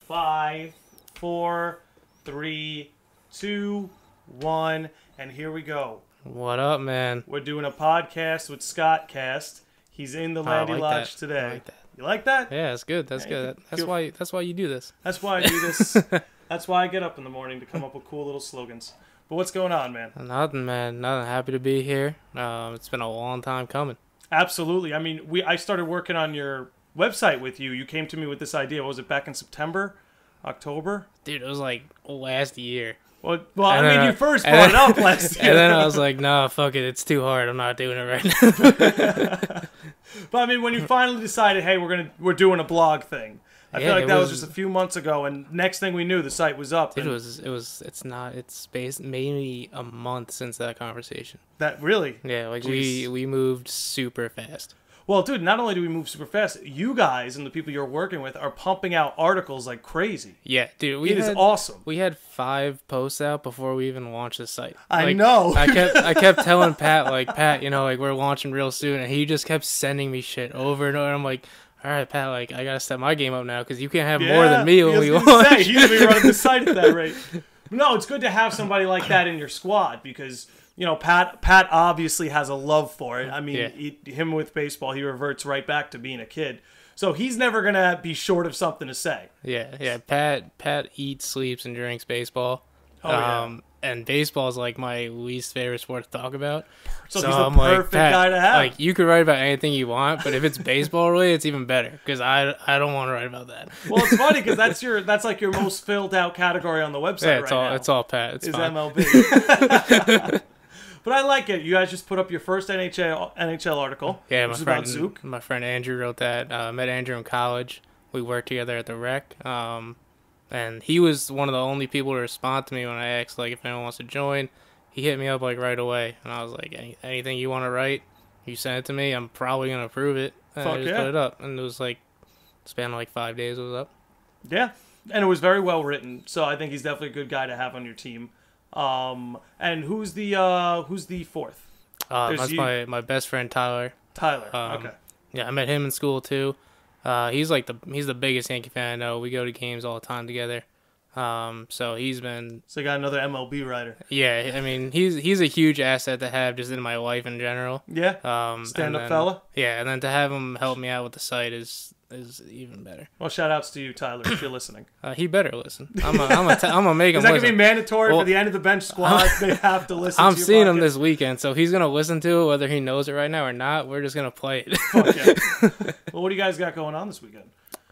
5, 4, 3, 2, 1, and here we go. What up, man? We're doing a podcast with Scott Cast. He's in the Landi Lodge today. I like that. You like that? Yeah, that's good. That's good. That's why you do this. That's why I do this. That's why I get up in the morning to come up with cool little slogans. But what's going on, man? Nothing, man. Nothing. Happy to be here. It's been a long time coming. Absolutely. I mean, I started working on your website with you. You came to me with this idea. Was it back in September? October? Dude, it was like last year. Well, I mean, you first brought it up last year. And then I was like, no, fuck it. It's too hard. I'm not doing it right now. But I mean, when you finally decided, hey, we're doing a blog thing, I feel like that was just a few months ago, and next thing we knew, the site was up. It's maybe a month since that conversation. That really? Yeah, like we moved super fast. Well, dude, not only do we move super fast, you guys and the people you're working with are pumping out articles like crazy. Yeah, dude, it is awesome. We had 5 posts out before we even launched the site. I know. I kept telling Pat, you know, like we're launching real soon, and he just kept sending me shit over and over. I'm like, all right, Pat, like I gotta step my game up now because you can't have more than me when we launch. He's gonna be running the site at that rate. No, it's good to have somebody like that in your squad because, you know, Pat obviously has a love for it. I mean, him with baseball, he reverts right back to being a kid. So he's never going to be short of something to say. Yeah. Pat eats, sleeps, and drinks baseball. And baseball is like my least favorite sport to talk about. So he's the perfect guy to have. Like, you could write about anything you want, but if it's baseball related, it's even better because I don't want to write about that. Well, it's funny because that's like your most filled out category on the website now. It's all Pat. It's fine. MLB. But I like it. You guys just put up your first NHL article. Yeah, my friend Andrew wrote that. Met Andrew in college. We worked together at the rec. And he was one of the only people to respond to me when I asked like if anyone wants to join. He hit me up like right away, and I was like, anything you want to write, you send it to me. I'm probably gonna approve it. And I just put it up, and it was like span of like 5 days. It was up. Yeah, and it was very well written. So I think he's definitely a good guy to have on your team. And who's the fourth? That's my best friend Tyler. Okay. Yeah, I met him in school too. He's the biggest Yankee fan I know. We go to games all the time together. So he's been. So you got another MLB writer. Yeah, I mean he's a huge asset to have just in my life in general. Yeah. Stand-up fella. Yeah, and then to have him help me out with the site is even better. Well, shout outs to you, Tyler, if you're listening. He better listen. I'm gonna make him. Is that gonna be mandatory for the end of the bench squad? They have to listen. I'm seeing him this weekend, so he's gonna listen to it whether he knows it right now or not. We're just gonna play it. Okay. Well, what do you guys got going on this weekend?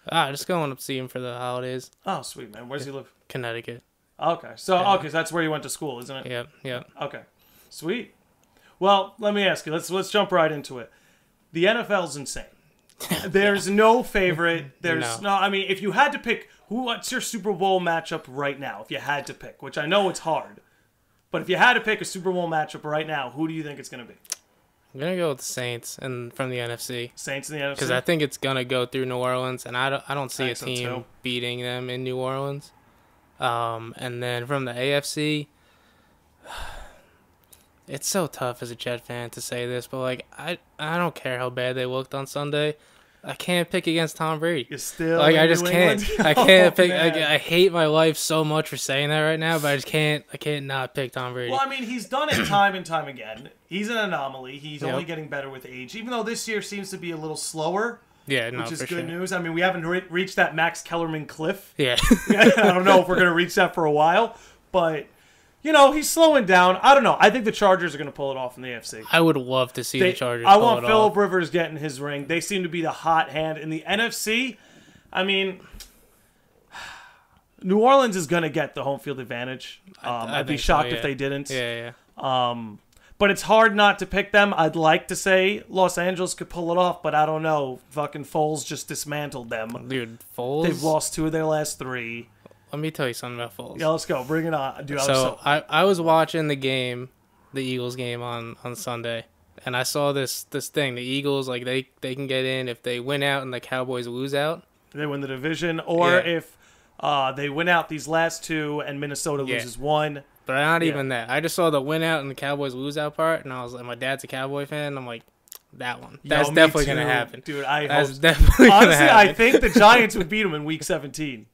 Just going up to see him for the holidays. Oh, sweet, man. Where does he live? Connecticut. Okay, so that's where you went to school, isn't it? Yep. Okay, sweet. Well, let me ask you. Let's jump right into it. The NFL's insane. There's no favorite. There's no. I mean, if you had to pick, what's your Super Bowl matchup right now? If you had to pick, which I know it's hard, but if you had to pick a Super Bowl matchup right now, who do you think it's going to be? I'm gonna go with the Saints and from the NFC. Saints in the NFC, because I think it's gonna go through New Orleans, and I don't see a team beating them in New Orleans. And then from the AFC, it's so tough as a Jet fan to say this, but like I don't care how bad they looked on Sunday. I can't pick against Tom Brady. You're still like I just can't. I can't pick. Man. I hate my life so much for saying that right now, but I just can't. I can't not pick Tom Brady. Well, I mean, he's done it time and time again. He's an anomaly. He's only getting better with age, even though this year seems to be a little slower. Yeah, which is good news. I mean, we haven't reached that Max Kellerman cliff. Yeah. I don't know if we're going to reach that for a while, but, you know, he's slowing down. I don't know. I think the Chargers are going to pull it off in the AFC. I would love to see the Chargers pull it off. I want Phillip Rivers getting his ring. They seem to be the hot hand. In the NFC, I mean, New Orleans is going to get the home field advantage. I'd be shocked if they didn't. Yeah. But it's hard not to pick them. I'd like to say Los Angeles could pull it off, but I don't know. Fucking Foles just dismantled them. Dude, Foles? They've lost 2 of their last 3. Let me tell you something about Foles. Yeah, let's go. Bring it on. Dude, I was watching the Eagles game on Sunday, and I saw this thing. The Eagles, like, they can get in if they win out and the Cowboys lose out. They win the division, or if they win out these last 2 and Minnesota loses 1. But not even that. I just saw the win out and the Cowboys lose out part, and I was like, my dad's a Cowboy fan, and I'm like, that one. That's definitely going to happen. Dude, That's definitely going to happen. Honestly, I think the Giants would beat them in Week 17.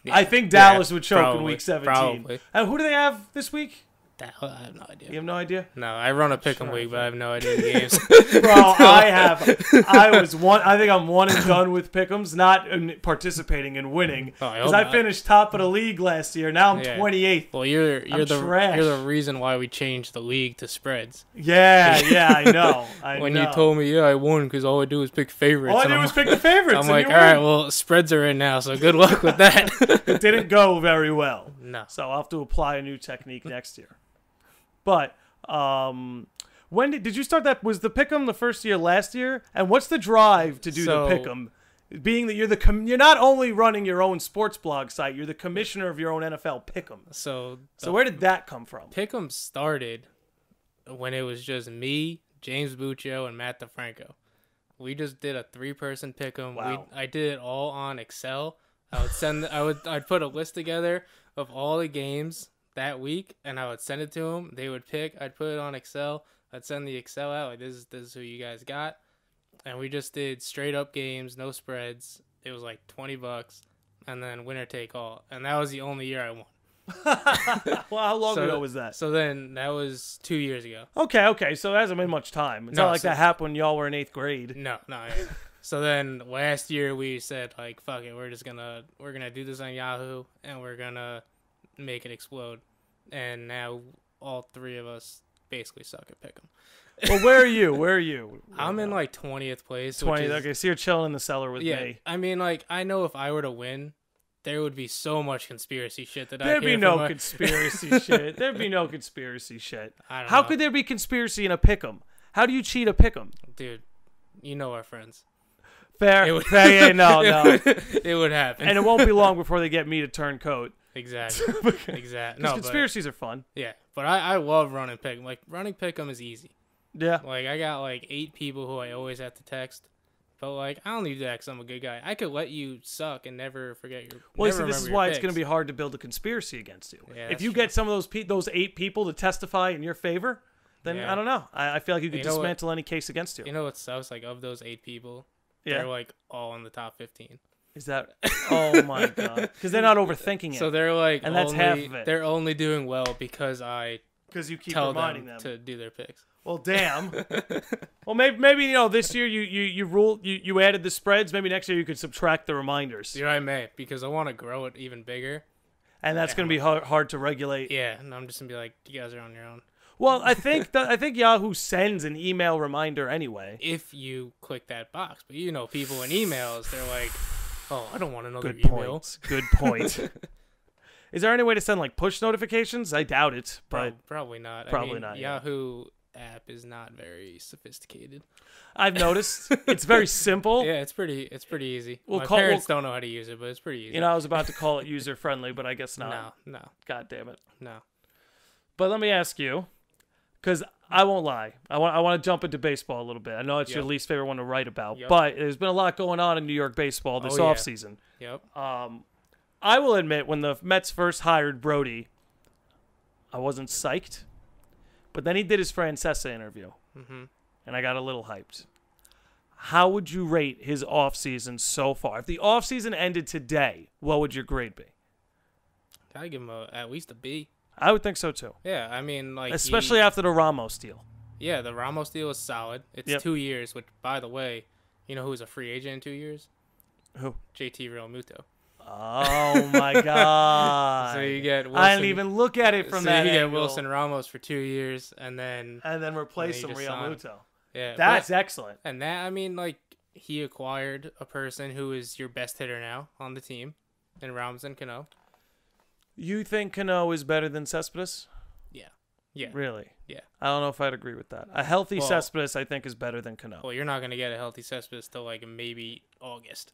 Yeah. I think Dallas would choke probably, in Week 17. Probably. And who do they have this week? I have no idea. You have no idea? No, I run a pick'em week, but I have no idea the games. Bro, I think I'm one and done with pick'ems, not participating and winning. Because I finished top of the league last year. Now I'm 28th. Well, you're trash. You're the reason why we changed the league to spreads. Yeah, I know. When you told me, I won because all I do is pick favorites. All I do is pick the favorites. I'm like, all right, well, spreads are in now, so good luck with that. It didn't go very well. No. So I'll have to apply a new technique next year. But when did you start that? Was the pick'em the first year last year? And what's the drive to do the pick'em? Being that you're not only running your own sports blog site, you're the commissioner of your own NFL pick'em. So where did that come from? Pick'em started when it was just me, James Buccio, and Matt DeFranco. We just did a 3-person pick'em. Wow. I did it all on Excel. I'd put a list together of all the games that week, and I would send it to them. They would pick. I'd put it on Excel. I'd send the Excel out. Like, this is who you guys got. And we just did straight up games, no spreads. It was like $20, and then winner take all. And that was the only year I won. Well, how long ago was that? So then that was 2 years ago. Okay. So it hasn't been much time. It's not like that happened when y'all were in 8th grade. No. So then last year we said, like, fuck it, we're gonna do this on Yahoo, and we're gonna make it explode. And now all 3 of us basically suck at pick'em. Well, where are you? I'm in like 20th place. 20th. Okay, so you're chilling in the cellar with me. I mean, like, I know if I were to win, there would be so much conspiracy shit that There'd be no conspiracy shit. There'd be no conspiracy shit. How could there be conspiracy in a pick'em? How do you cheat a pick'em? Dude, you know our friends. Fair. Yeah, no. It would happen. And it won't be long before they get me to turn coat. Exactly. No, conspiracies are fun. Yeah, but I love running pick'em. Like, running pick'em is easy. Yeah. Like, I got like 8 people who I always have to text. But, like, I don't need to text. I'm a good guy. I could let you suck and never forget your. Well, see, this is why it's going to be hard to build a conspiracy against you. Yeah, if you get some of those 8 people to testify in your favor, then I don't know. I feel like you could dismantle any case against you. You know what sucks? Like, of those 8 people, they're like all in the top 15. Is that? Oh my god! Because they're not overthinking it. So they're like, and that's half of it. They're only doing well because you keep tell reminding them to do their picks. Well, damn. Well, maybe this year you added the spreads. Maybe next year you could subtract the reminders. Yeah, I may, because I want to grow it even bigger. And that's going to be hard to regulate. Yeah, and I'm just gonna be like, you guys are on your own. Well, I think Yahoo sends an email reminder anyway. If you click that box, but people in emails, they're like, oh, I don't want another Good email. Good point. Is there any way to send like push notifications? I doubt it, but probably not. Probably not. Yahoo app is not very sophisticated. I've noticed it's very simple. Yeah, it's pretty easy. My parents don't know how to use it, but it's pretty easy. I was about to call it user friendly, but I guess not. No. God damn it. No. But let me ask you, because I won't lie, I want to jump into baseball a little bit. I know it's your least favorite one to write about, but there's been a lot going on in New York baseball this offseason. Yep. I will admit, when the Mets first hired Brody, I wasn't psyched. But then he did his Francesa interview, and I got a little hyped. How would you rate his offseason so far? If the offseason ended today, what would your grade be? I'd give him at least a B. I would think so, too. Yeah, I mean, like... Especially after the Ramos deal. Yeah, the Ramos deal is solid. It's 2 years, which, by the way, you know who's a free agent in 2 years? Who? JT Realmuto. Oh, my God. So you get Wilson. I didn't even look at it from that angle. So you get angle. Wilson Ramos for 2 years, and then replace him Realmuto. Yeah, that's excellent. And that, I mean, like, he acquired a person who is your best hitter now on the team, in Robinson Cano. You think Cano is better than Cespedes? Yeah. Really? Yeah. I don't know if I'd agree with that. A healthy Cespedes, I think, is better than Cano. Well, you're not going to get a healthy Cespedes till, like, maybe August.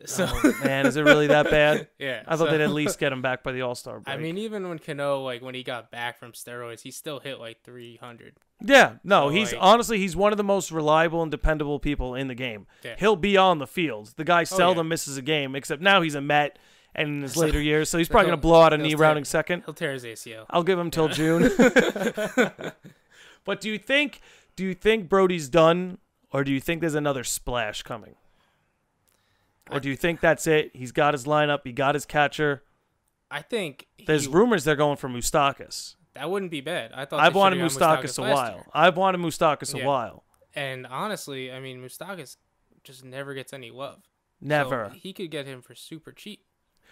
So, man, is it really that bad? Yeah. I thought they'd at least get him back by the All-Star break. I mean, even when Cano, like, when he got back from steroids, he still hit, like, 300. Yeah. No, so, honestly, he's one of the most reliable and dependable people in the game. Yeah. He'll be on the field. The guy seldom misses a game, except now he's a Met and in his later years, so he's probably going to blow out a knee rounding second. He'll tear his ACL. I'll give him till June. But do you think Brody's done, or do you think there's another splash coming? Or do you think that's it? He's got his lineup. He got his catcher. I think There's rumors they're going for Moustakas. That wouldn't be bad. I've wanted Moustakas a while. I've wanted Moustakas a while. And honestly, I mean, Moustakas just never gets any love. Never. So he could get him for super cheap.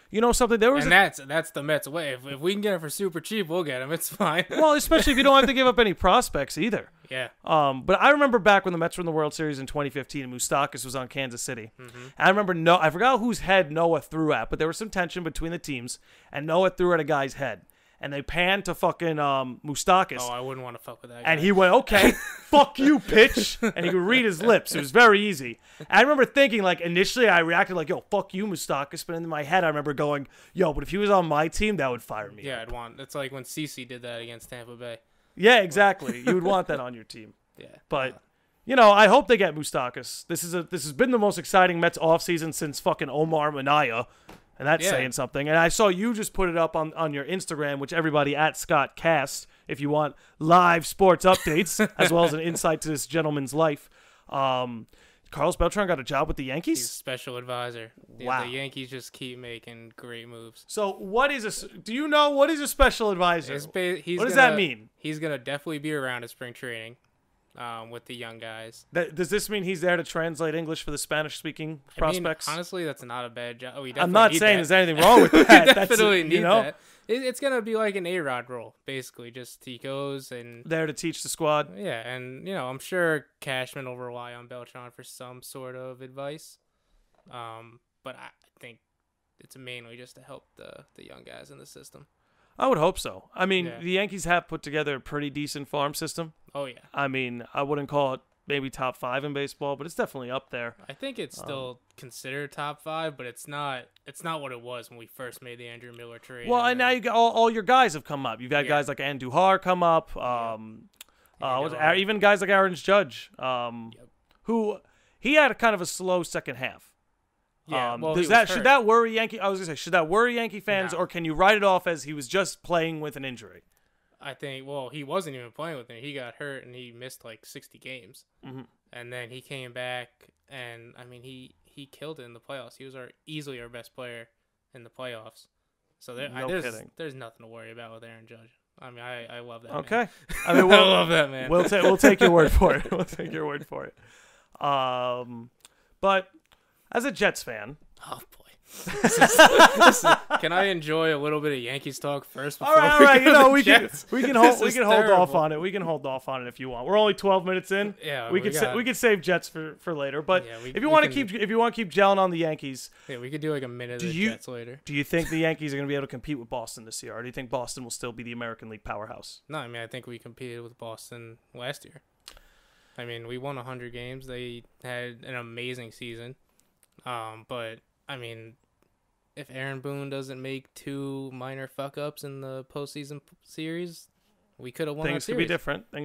You know something? That's the Mets' way. If we can get him for super cheap, we'll get him. It's fine. Well, especially if you don't have to give up any prospects either. Yeah. But I remember back when the Mets were in the World Series in 2015 and Moustakas was on Kansas City. Mm-hmm. I remember I forgot whose head Noah threw at, but there was some tension between the teams, and Noah threw at a guy's head. And they panned to fucking Moustakas. Oh, I wouldn't want to fuck with that guy. And he went, okay, fuck you, pitch. And he could read his lips. It was very easy. And I remember thinking, like, initially I reacted like, yo, fuck you, Moustakas. But in my head, I remember going, yo, but if he was on my team, that would fire me. Yeah, it's like when CeCe did that against Tampa Bay. Yeah, exactly. You would want that on your team. Yeah. But, I hope they get Moustakas. This has been the most exciting Mets offseason since fucking Omar Minaya. And that's saying something. And I saw you just put it up on your Instagram, which everybody at Scott Cast, if you want live sports updates, as well as an insight to this gentleman's life. Carlos Beltran got a job with the Yankees? He's special advisor. Wow. The Yankees just keep making great moves. So do you know what is a special advisor? What does that mean? He's going to definitely be around at spring training. With the young guys. Does this mean he's there to translate English for the Spanish-speaking prospects? Honestly, that's not a bad job. I'm not saying there's anything wrong with that. We definitely need that. It's going to be like an A-Rod role, basically. Just he goes and... There to teach the squad. Yeah, and, I'm sure Cashman will rely on Beltran for some sort of advice. But I think it's mainly just to help the young guys in the system. I would hope so. I mean, the Yankees have put together a pretty decent farm system. Oh, yeah. I mean, I wouldn't call it maybe top 5 in baseball, but it's definitely up there. I think it's still considered top 5, but it's not what it was when we first made the Andrew Miller trade. Well, and now you got all your guys have come up. You've had guys like Andujar come up. Even guys like Aaron Judge, who he had a kind of a slow second half. Yeah, should that worry Yankee? I was gonna say, should that worry Yankee fans, or can you write it off as he was just playing with an injury? I think. Well, he wasn't even playing with it. He got hurt and he missed like 60 games, and then he came back and I mean he killed it in the playoffs. He was easily our best player in the playoffs. So there's nothing to worry about with Aaron Judge. I mean, I love that. Okay, man. I mean, I love that man. We'll take your word for it. We'll take your word for it. But as a Jets fan, oh boy, can I enjoy a little bit of Yankees talk first? All right. We can hold off on it. We can hold off on it if you want. We're only 12 minutes in. Yeah, we could save Jets for later. But if you want to keep gelling on the Yankees, yeah, we could do like a minute of the Jets later. Do you think the Yankees are going to be able to compete with Boston this year, or do you think Boston will still be the American League powerhouse? No, I mean I think we competed with Boston last year. I mean we won 100 games. They had an amazing season. But I mean, if Aaron Boone doesn't make 2 minor fuck ups in the postseason series, we could have won that series. Things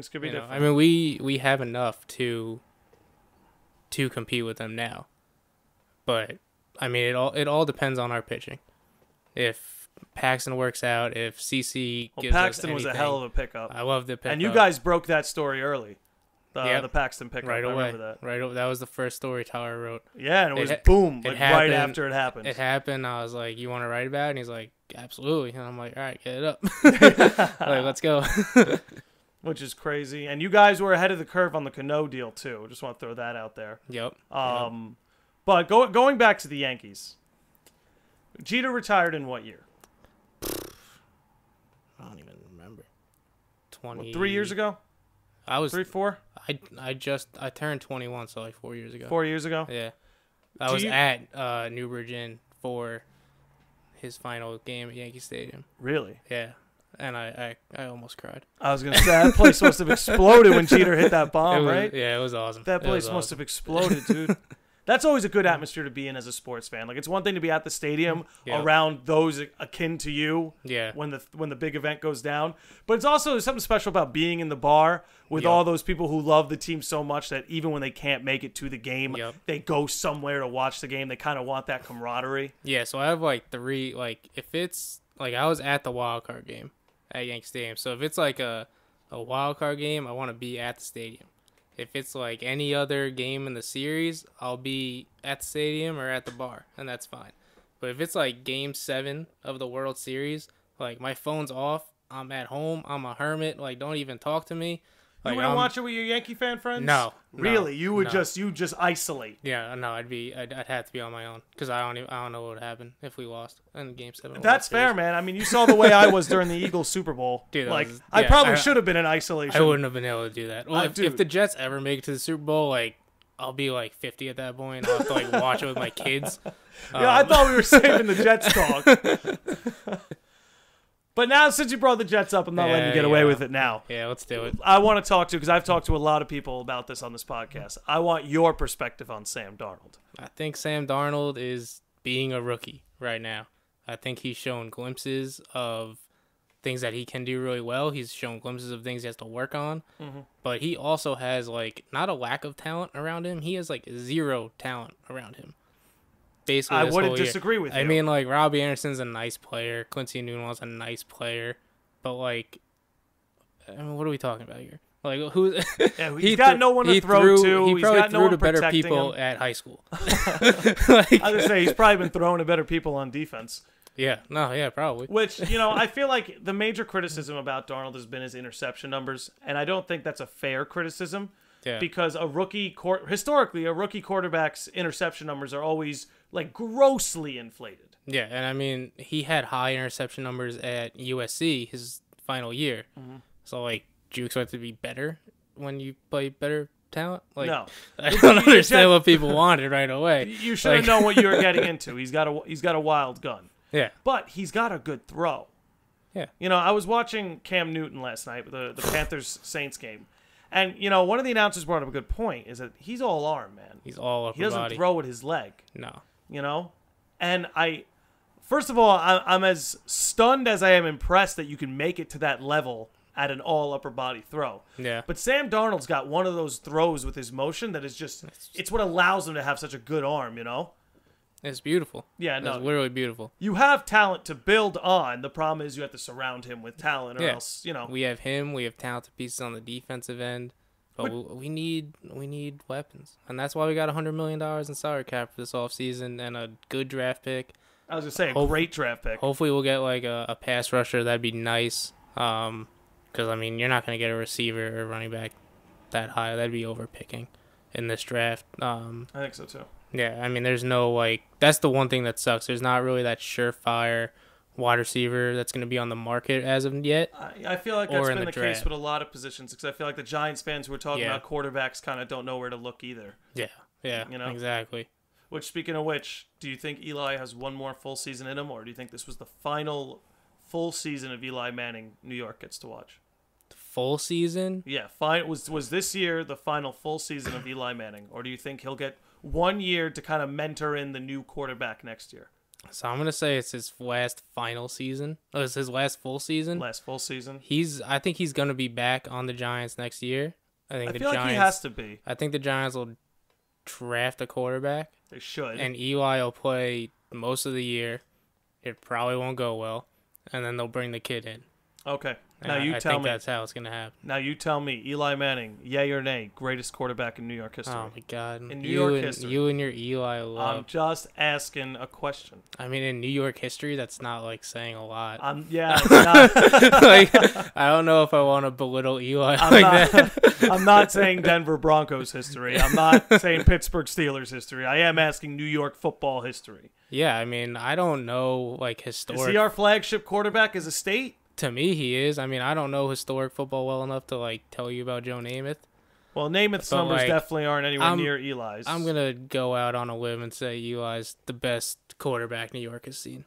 could be different. I mean, we have enough to compete with them now. But I mean, it all depends on our pitching. If Paxton works out, if CeCe gives Paxton us anything, was a hell of a pickup. I love the pickup. And you guys broke that story early. The Paxton pickup. Right away. I remember that. Right away. That was the first story Tyler wrote. Yeah, and it was boom, right after it happened. It happened. I was like, "You want to write about it?" And he's like, "Absolutely." And I'm like, "All right, get it up. Like, let's go." Which is crazy. And you guys were ahead of the curve on the Cano deal too. Just want to throw that out there. Yep. But going back to the Yankees, Jeter retired in what year? I don't even remember. 3 years ago. I was 3, 4. I turned 21, so like 4 years ago. 4 years ago. Yeah, I was at Newbridge Inn for his final game at Yankee Stadium. Really? Yeah, and I almost cried. I was gonna say that place must have exploded when Jeter hit that bomb, right? Yeah, it was awesome. That place must have exploded, dude. That's always a good atmosphere to be in as a sports fan. Like, it's one thing to be at the stadium around those akin to you when the big event goes down. But it's also something special about being in the bar with all those people who love the team so much that even when they can't make it to the game, they go somewhere to watch the game. They kind of want that camaraderie. Yeah, so I have like 3, like if it's like I was at the wild card game at Yankee Stadium. So if it's like a wild card game, I want to be at the stadium. If it's like any other game in the series, I'll be at the stadium or at the bar, and that's fine. But if it's like Game 7 of the World Series, like my phone's off, I'm at home, I'm a hermit, like don't even talk to me. Like, you wouldn't watch it with your Yankee fan friends? No. Really? You would no. just isolate? Yeah, no, I'd have to be on my own because I don't know what would happen if we lost in Game 7. That's fair, man. I mean, you saw the way I was during the Eagles Super Bowl. Dude, like I probably should have been in isolation. I wouldn't have been able to do that. Well, if the Jets ever make it to the Super Bowl, like I'll be like 50 at that point. I'll have to like watch it with my kids. Yeah, I thought we were saving the Jets talk. But now, since you brought the Jets up, I'm not letting you get away with it now. Yeah, let's do it. I want to talk to, because I've talked to a lot of people about this on this podcast. I want your perspective on Sam Darnold. I think Sam Darnold is being a rookie right now. I think he's shown glimpses of things that he can do really well. He's shown glimpses of things he has to work on. Mm-hmm. But he also has, like, not a lack of talent around him. He has, like, zero talent around him. Basically, I wouldn't disagree with you. I mean, like, Robbie Anderson's a nice player. Quincy Nunez's a nice player. But, like, I mean, what are we talking about here? Like, who? Yeah, he's got no one to throw to. He probably got threw no one to better protecting people him. at high school. I was going to say, he's probably been throwing to better people on defense. Yeah, probably. Which, I feel like the major criticism about Darnold has been his interception numbers, and I don't think that's a fair criticism. Yeah. Because historically, a rookie quarterback's interception numbers are always like grossly inflated. Yeah, and I mean, he had high interception numbers at USC his final year. Mm-hmm. So, like, do you expect it to be better when you play better talent? Like, no. I don't understand what people wanted right away. You should have known what you were getting into. He's got a wild gun. Yeah. But he's got a good throw. Yeah. I was watching Cam Newton last night, the Panthers-Saints game. And, one of the announcers brought up a good point, is that he's all arm, man. He's all upper body. He doesn't throw with his leg. No. And first of all, I'm as stunned as I am impressed that you can make it to that level at an all upper body throw. Yeah. But Sam Darnold's got one of those throws with his motion that is just, it's what allows him to have such a good arm, It's beautiful. Yeah, no. It's literally beautiful. You have talent to build on. The problem is you have to surround him with talent or else, We have him. We have talented pieces on the defensive end. But we need weapons. And that's why we got $100 million in salary cap for this offseason and a good draft pick. I was going to say, a great draft pick. Hopefully we'll get like a pass rusher. That'd be nice. Because, I mean, you're not going to get a receiver or running back that high. That'd be overpicking in this draft. I think so, too. Yeah, I mean, there's no, like, that's the one thing that sucks. There's not really that surefire wide receiver that's going to be on the market as of yet. I feel like that's been the draft. case with a lot of positions, because I feel like the Giants fans who are talking about quarterbacks kind of don't know where to look either. Yeah, exactly. Which, speaking of which, do you think Eli has one more full season in him, or do you think this was the final full season of Eli Manning New York gets to watch? Full season? Yeah, was this year the final full season of Eli Manning, or do you think he'll get 1 year to kind of mentor in the new quarterback next year? So I'm going to say it's his last final season. Oh, it's his last full season? Last full season. I think he's going to be back on the Giants next year. I feel like he has to be. I think the Giants will draft a quarterback. They should. And Eli will play most of the year. It probably won't go well. And then they'll bring the kid in. Okay. Now I think that's how it's going to happen. Now you tell me, Eli Manning, yay or nay, greatest quarterback in New York history? Oh, my God. In New York history. You and your Eli love. I'm just asking a question. I mean, in New York history, that's not, like, saying a lot. Yeah, it's not. Like, I don't know if I want to belittle Eli that. I'm not saying Denver Broncos history. I'm not saying Pittsburgh Steelers history. I am asking New York football history. Yeah, I mean, I don't know, like, historic. Is he our flagship quarterback as a state? To me, he is. I mean, I don't know historic football well enough to, like, tell you about Joe Namath. Well, Namath's numbers definitely aren't anywhere near Eli's. I'm going to go out on a limb and say Eli's the best quarterback New York has seen.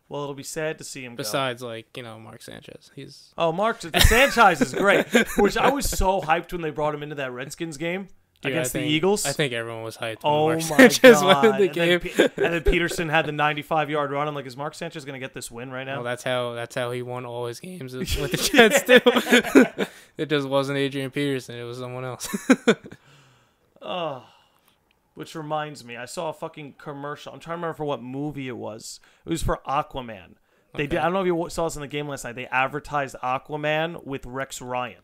Well, it'll be sad to see him Besides, like, Mark Sanchez. Mark Sanchez is great, which I was so hyped when they brought him into that Redskins game. Against the Eagles? I think everyone was hyped when Mark my Sanchez God. won the game. And then Peterson had the 95-yard run. I'm like, is Mark Sanchez going to get this win right now? Well, that's how he won all his games with the Jets, too. It just wasn't Adrian Peterson. It was someone else. Which reminds me, I saw a fucking commercial. I'm trying to remember for what movie it was. It was for Aquaman. They did. I don't know if you saw this in the game last night. They advertised Aquaman with Rex Ryan.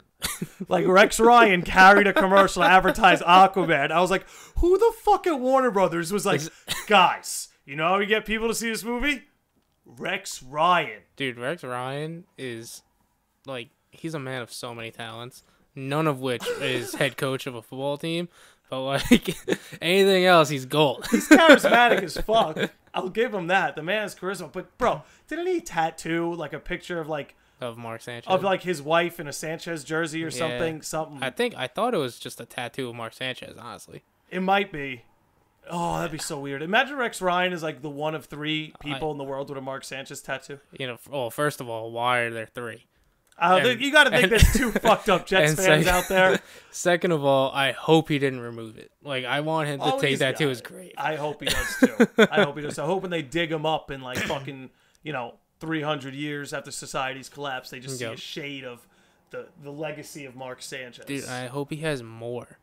Like, Rex Ryan carried a commercial to advertise Aquaman. I was like, who the fuck at Warner Brothers was like, guys, You know how we get people to see this movie? Rex Ryan. Dude, Rex Ryan is, like, he's a man of so many talents, none of which is head coach of a football team. But, like, anything else, he's gold. He's charismatic as fuck. I'll give him that. The man has charisma. But, bro, didn't he tattoo, like, a picture of, like... Of Mark Sanchez? Of, like, his wife in a Sanchez jersey or something? I thought it was just a tattoo of Mark Sanchez, honestly. It might be. Oh, that'd be so weird. Imagine Rex Ryan is, like, the one of 3 people in the world with a Mark Sanchez tattoo. You know, well, first of all, why are there 3? You got to think there's 2 fucked up Jets fans out there. Second of all, I hope he didn't remove it. Like, I want him to take that to his grave. I hope he does, too. I hope he does. I hope when they dig him up in, like, fucking, 300 years after society's collapsed, they just see a shade of the legacy of Mark Sanchez. Dude, I hope he has more.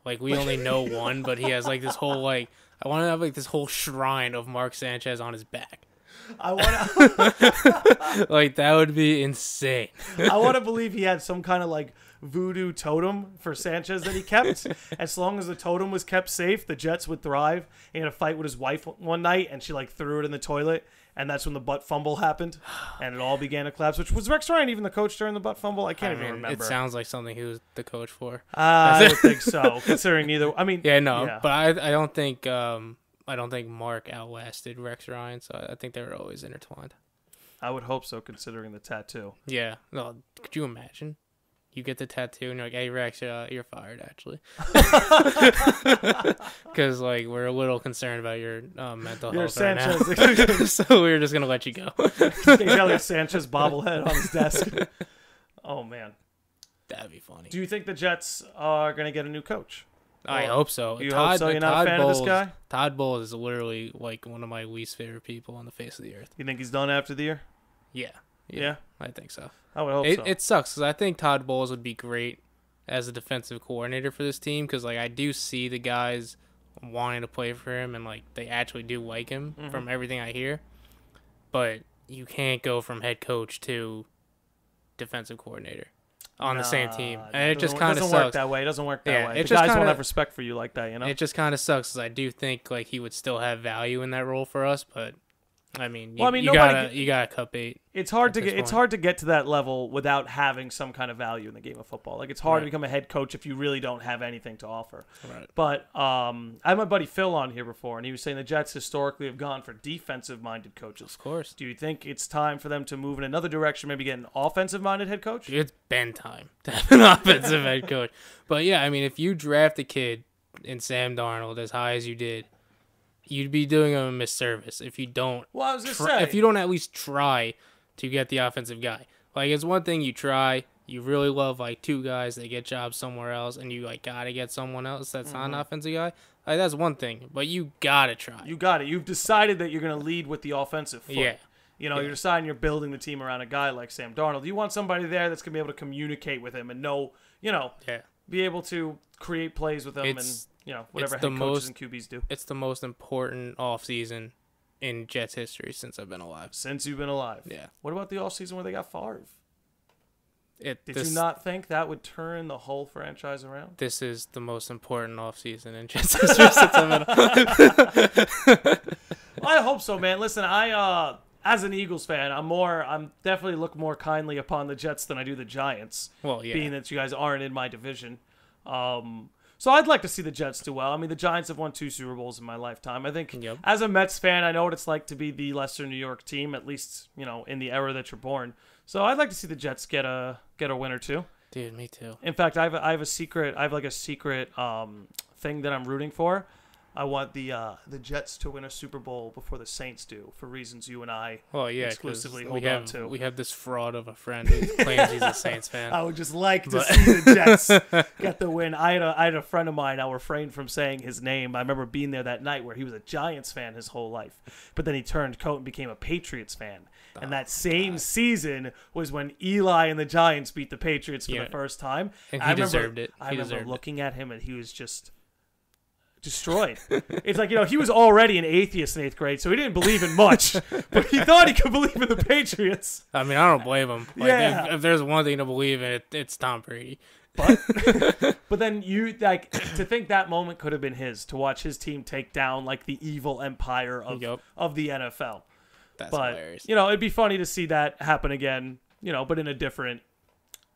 Like, we only know one, but he has, like, this whole, like... I want to have, like, this whole shrine of Mark Sanchez on his back. I want to... Like, that would be insane. I want to believe he had some kind of, like, voodoo totem for Sanchez that he kept. As long as the totem was kept safe, the Jets would thrive. He had a fight with his wife one night, and she, like, threw it in the toilet. And that's when the butt fumble happened, and it all began to collapse. Which was Rex Ryan even the coach during the butt fumble? I can't even remember. It sounds like something he was the coach for. I would think so, considering neither. I mean, but I don't think Mark outlasted Rex Ryan, so I think they were always intertwined. I would hope so, considering the tattoo. Yeah, no, could you imagine? You get the tattoo and you're like, hey, Rex, you're fired, actually. Because, like, we're a little concerned about your mental health right now. So we're just going to let you go. He's got like Sanchez bobblehead on his desk. Oh, man. That'd be funny. Do you think the Jets are going to get a new coach? I hope so. You hope so? You're not a fan of this guy? Todd Bowles is literally, like, one of my least favorite people on the face of the earth. You think he's done after the year? Yeah, I think so. I would hope so. It sucks because I think Todd Bowles would be great as a defensive coordinator for this team because, like, I do see the guys wanting to play for him and, like, they actually do like him from everything I hear. But you can't go from head coach to defensive coordinator on the same team. And it just kind of sucks. It doesn't work that way. It doesn't work that way. The guys won't have respect for you like that, you know? It just kind of sucks because I do think, like, he would still have value in that role for us, but... I mean, you gotta cut bait. It's hard to get to that level without having some kind of value in the game of football. Like, it's hard to become a head coach if you really don't have anything to offer. Right. But I had my buddy Phil on here before, and he was saying the Jets historically have gone for defensive-minded coaches. Of course. Do you think it's time for them to move in another direction, maybe get an offensive-minded head coach? It's been time to have an offensive head coach. But yeah, I mean, if you draft a kid in Sam Darnold as high as you did, you'd be doing him a misservice if you don't. Well, I was gonna say, if you don't at least try to get the offensive guy. Like, it's one thing you try, you really love like 2 guys, they get jobs somewhere else, and you like gotta get someone else that's not an offensive guy. Like, that's one thing, but you gotta try. You got it. You've decided that you're gonna lead with the offensive foot. Yeah. You're deciding you're building the team around a guy like Sam Darnold. You want somebody there that's gonna be able to communicate with him and know, be able to create plays with him and. Whatever head coaches and QBs do. It's the most important offseason in Jets history since I've been alive. Since you've been alive. Yeah. What about the offseason where they got Favre? Did you you not think that would turn the whole franchise around? This is the most important offseason in Jets history since I've been alive. I hope so, man. Listen, I as an Eagles fan, I'm definitely look more kindly upon the Jets than I do the Giants. Well, yeah. Being that you guys aren't in my division. So I'd like to see the Jets do well. I mean, the Giants have won 2 Super Bowls in my lifetime. I think as a Mets fan, I know what it's like to be the lesser New York team, at least, in the era that you're born. So I'd like to see the Jets get a win or 2. Dude, me too. In fact, I have a secret thing that I'm rooting for. I want the Jets to win a Super Bowl before the Saints do, for reasons you and I exclusively hold on to. We have this fraud of a friend who claims he's a Saints fan. I would just like to see the Jets get the win. I had a friend of mine. I'll refrain from saying his name. I remember being there that night where he was a Giants fan his whole life, but then he turned coat and became a Patriots fan. And that same season was when Eli and the Giants beat the Patriots for the first time. And he deserved it. I remember looking at him, and he was just destroyed. It's like, he was already an atheist in 8th grade, so he didn't believe in much, but he thought he could believe in the Patriots. I mean, I don't blame him. Like, if there's one thing to believe in, it's Tom Brady. But but then you like to think that moment could have been his, to watch his team take down like the evil empire of the NFL. That's but hilarious. it'd be funny to see that happen again, but in a different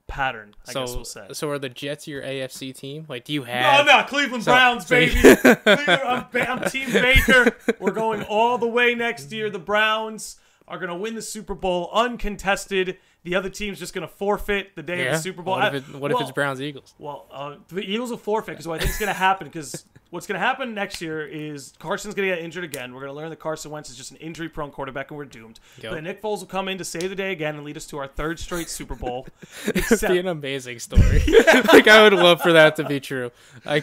pattern, I guess we'll say. So are the Jets your AFC team? Like, do you have... No, Cleveland Browns, baby. I'm Team Baker. We're going all the way next year. The Browns are going to win the Super Bowl uncontested. The other team's just going to forfeit the day of the Super Bowl. What if it's Browns-Eagles? Well, the Eagles will forfeit because what I think is going to happen, because what's going to happen next year is Carson's going to get injured again. We're going to learn that Carson Wentz is just an injury-prone quarterback, and we're doomed. But then Nick Foles will come in to save the day again and lead us to our third straight Super Bowl. It'd be an amazing story. Like, I would love for that to be true. I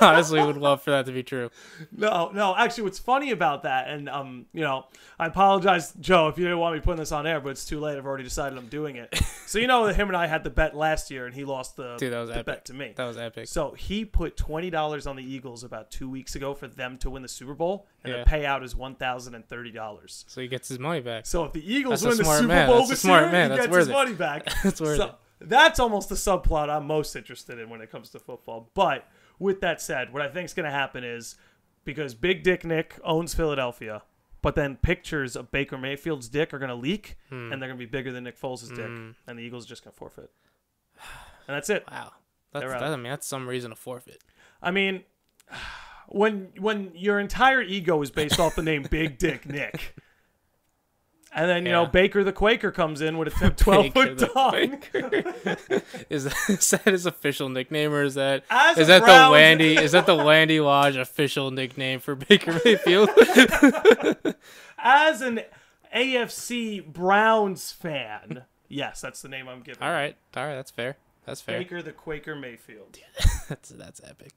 honestly would love for that to be true. No. Actually, what's funny about that, and I apologize, Joe, if you didn't want me putting this on air, but it's too late. I've already decided I'm doing it. So him and I had the bet last year, and he lost the bet to me. That was epic. So he put $20 on the Eagles about 2 weeks ago for them to win the Super Bowl, and the payout is $1,030. So he gets his money back. So if the Eagles win the Super Bowl this year, he gets his money back. That's worth it. That's almost the subplot I'm most interested in when it comes to football. But with that said, what I think is going to happen is, because Big Dick Nick owns Philadelphia, but then pictures of Baker Mayfield's dick are going to leak, and they're going to be bigger than Nick Foles' dick, and the Eagles are just going to forfeit. And that's it. Wow. That's some reason to forfeit. I mean, when your entire ego is based off the name Big Dick Nick, and then, Baker the Quaker comes in with a 12-foot dong. Is that his official nickname, or is that the Landi Lodge official nickname for Baker Mayfield? As an AFC Browns fan, yes, that's the name I'm giving. All right, that's fair. Baker the Quaker Mayfield. That's epic.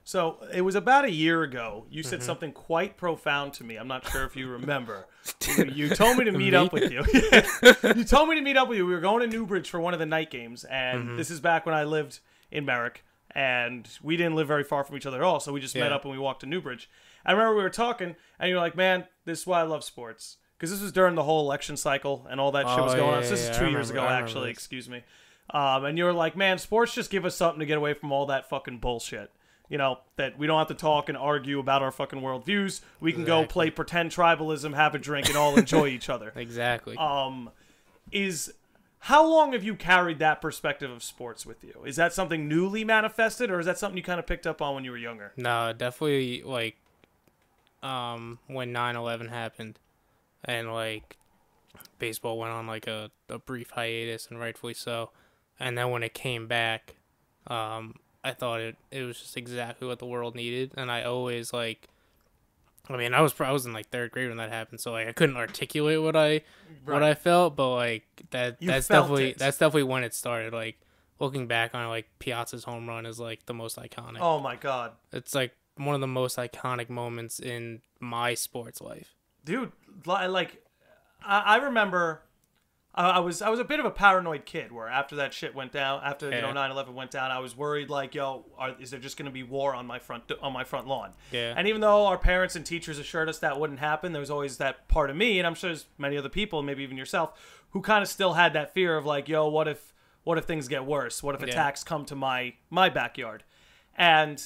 So it was about a year ago. You said something quite profound to me. I'm not sure if you remember. You told me to meet up with you. You told me to meet up with you. We were going to Newbridge for one of the night games, and this is back when I lived in Merrick, and we didn't live very far from each other at all, so we just met up and we walked to Newbridge. I remember we were talking, and you were like, man, this is why I love sports. Because this was during the whole election cycle, and all that shit was going on. So this is 2 years ago, actually. Excuse me. And you were like, man, sports just give us something to get away from all that fucking bullshit. That we don't have to talk and argue about our fucking worldviews. We can go play pretend tribalism, have a drink, and all enjoy each other. Exactly. How long have you carried that perspective of sports with you? Is that something newly manifested, or is that something you kind of picked up on when you were younger? No, definitely, like, when 9/11 happened, and, like, baseball went on, like, a brief hiatus, and rightfully so. And then when it came back, I thought it was just exactly what the world needed, and I always I was in like third grade when that happened, so like I couldn't articulate what I felt, but like that's definitely when it started. Like looking back on it, like Piazza's home run is like the most iconic. Oh my god, it's like one of the most iconic moments in my sports life, dude. Like I remember. I was a bit of a paranoid kid where after that shit went down, after 9/11 went down, I was worried like, is there just going to be war on my front lawn? Yeah. And even though our parents and teachers assured us that wouldn't happen, there was always that part of me, and I'm sure there's many other people, maybe even yourself, who kind of still had that fear of like, what if things get worse? What if attacks come to my backyard? And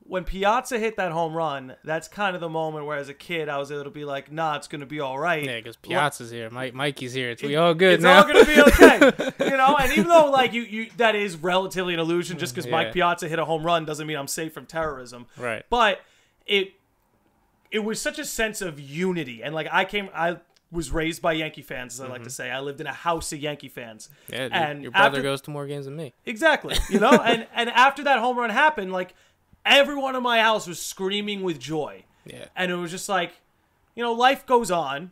when Piazza hit that home run, that's kind of the moment where, as a kid, I was able to be like, nah, it's going to be all right. Yeah, because Piazza's here. Mikey's here. It's all good now. It's all going to be okay. And even though, like, you that is relatively an illusion, just because Mike Piazza hit a home run doesn't mean I'm safe from terrorism. Right. But it was such a sense of unity. And, like, I was raised by Yankee fans, as I like to say. I lived in a house of Yankee fans. Yeah, dude, and your brother goes to more games than me. Exactly. And after that home run happened, like, everyone in my house was screaming with joy. Yeah. And it was just like, life goes on,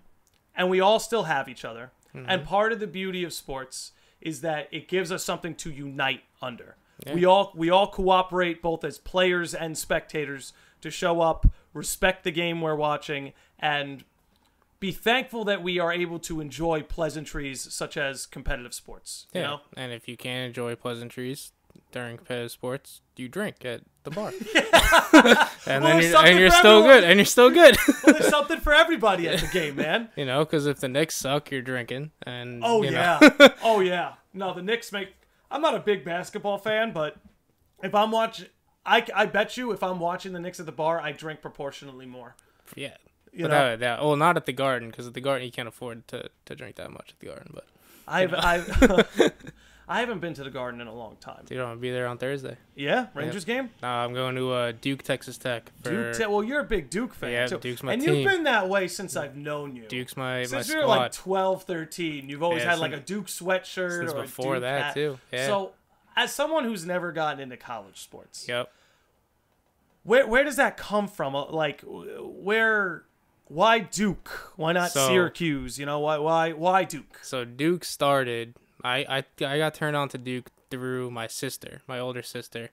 and we all still have each other. Mm-hmm. And part of the beauty of sports is that it gives us something to unite under. Yeah. We all cooperate, both as players and spectators, to show up, respect the game we're watching, and be thankful that we are able to enjoy pleasantries such as competitive sports. Yeah. You know? And if you can't enjoy pleasantries during competitive sports, you drink at the bar. And then you're still good. And you're still good. Well, there's something for everybody at the game, man. Because if the Knicks suck, you're drinking. And Oh yeah. No, the Knicks make. I'm not a big basketball fan, but if I'm watching, I bet you if I'm watching the Knicks at the bar, I drink proportionately more. Yeah. You know? Well, not at the Garden, because at the Garden you can't afford to drink that much at the Garden. But I haven't been to the Garden in a long time. So you don't want to be there on Thursday? Yeah, Rangers game. I'm going to Duke, Texas Tech. Well, you're a big Duke fan. Yeah, too. Duke's my team. And you've been that way since I've known you. Duke's my since my you were squad. like 12, 13. You've always had like a Duke sweatshirt since or before a Duke that hat. too. Yeah. So, as someone who's never gotten into college sports, yep. Where does that come from? Like, why Duke? Why not Syracuse? You know, why Duke? So Duke started. I got turned on to Duke through my sister, my older sister.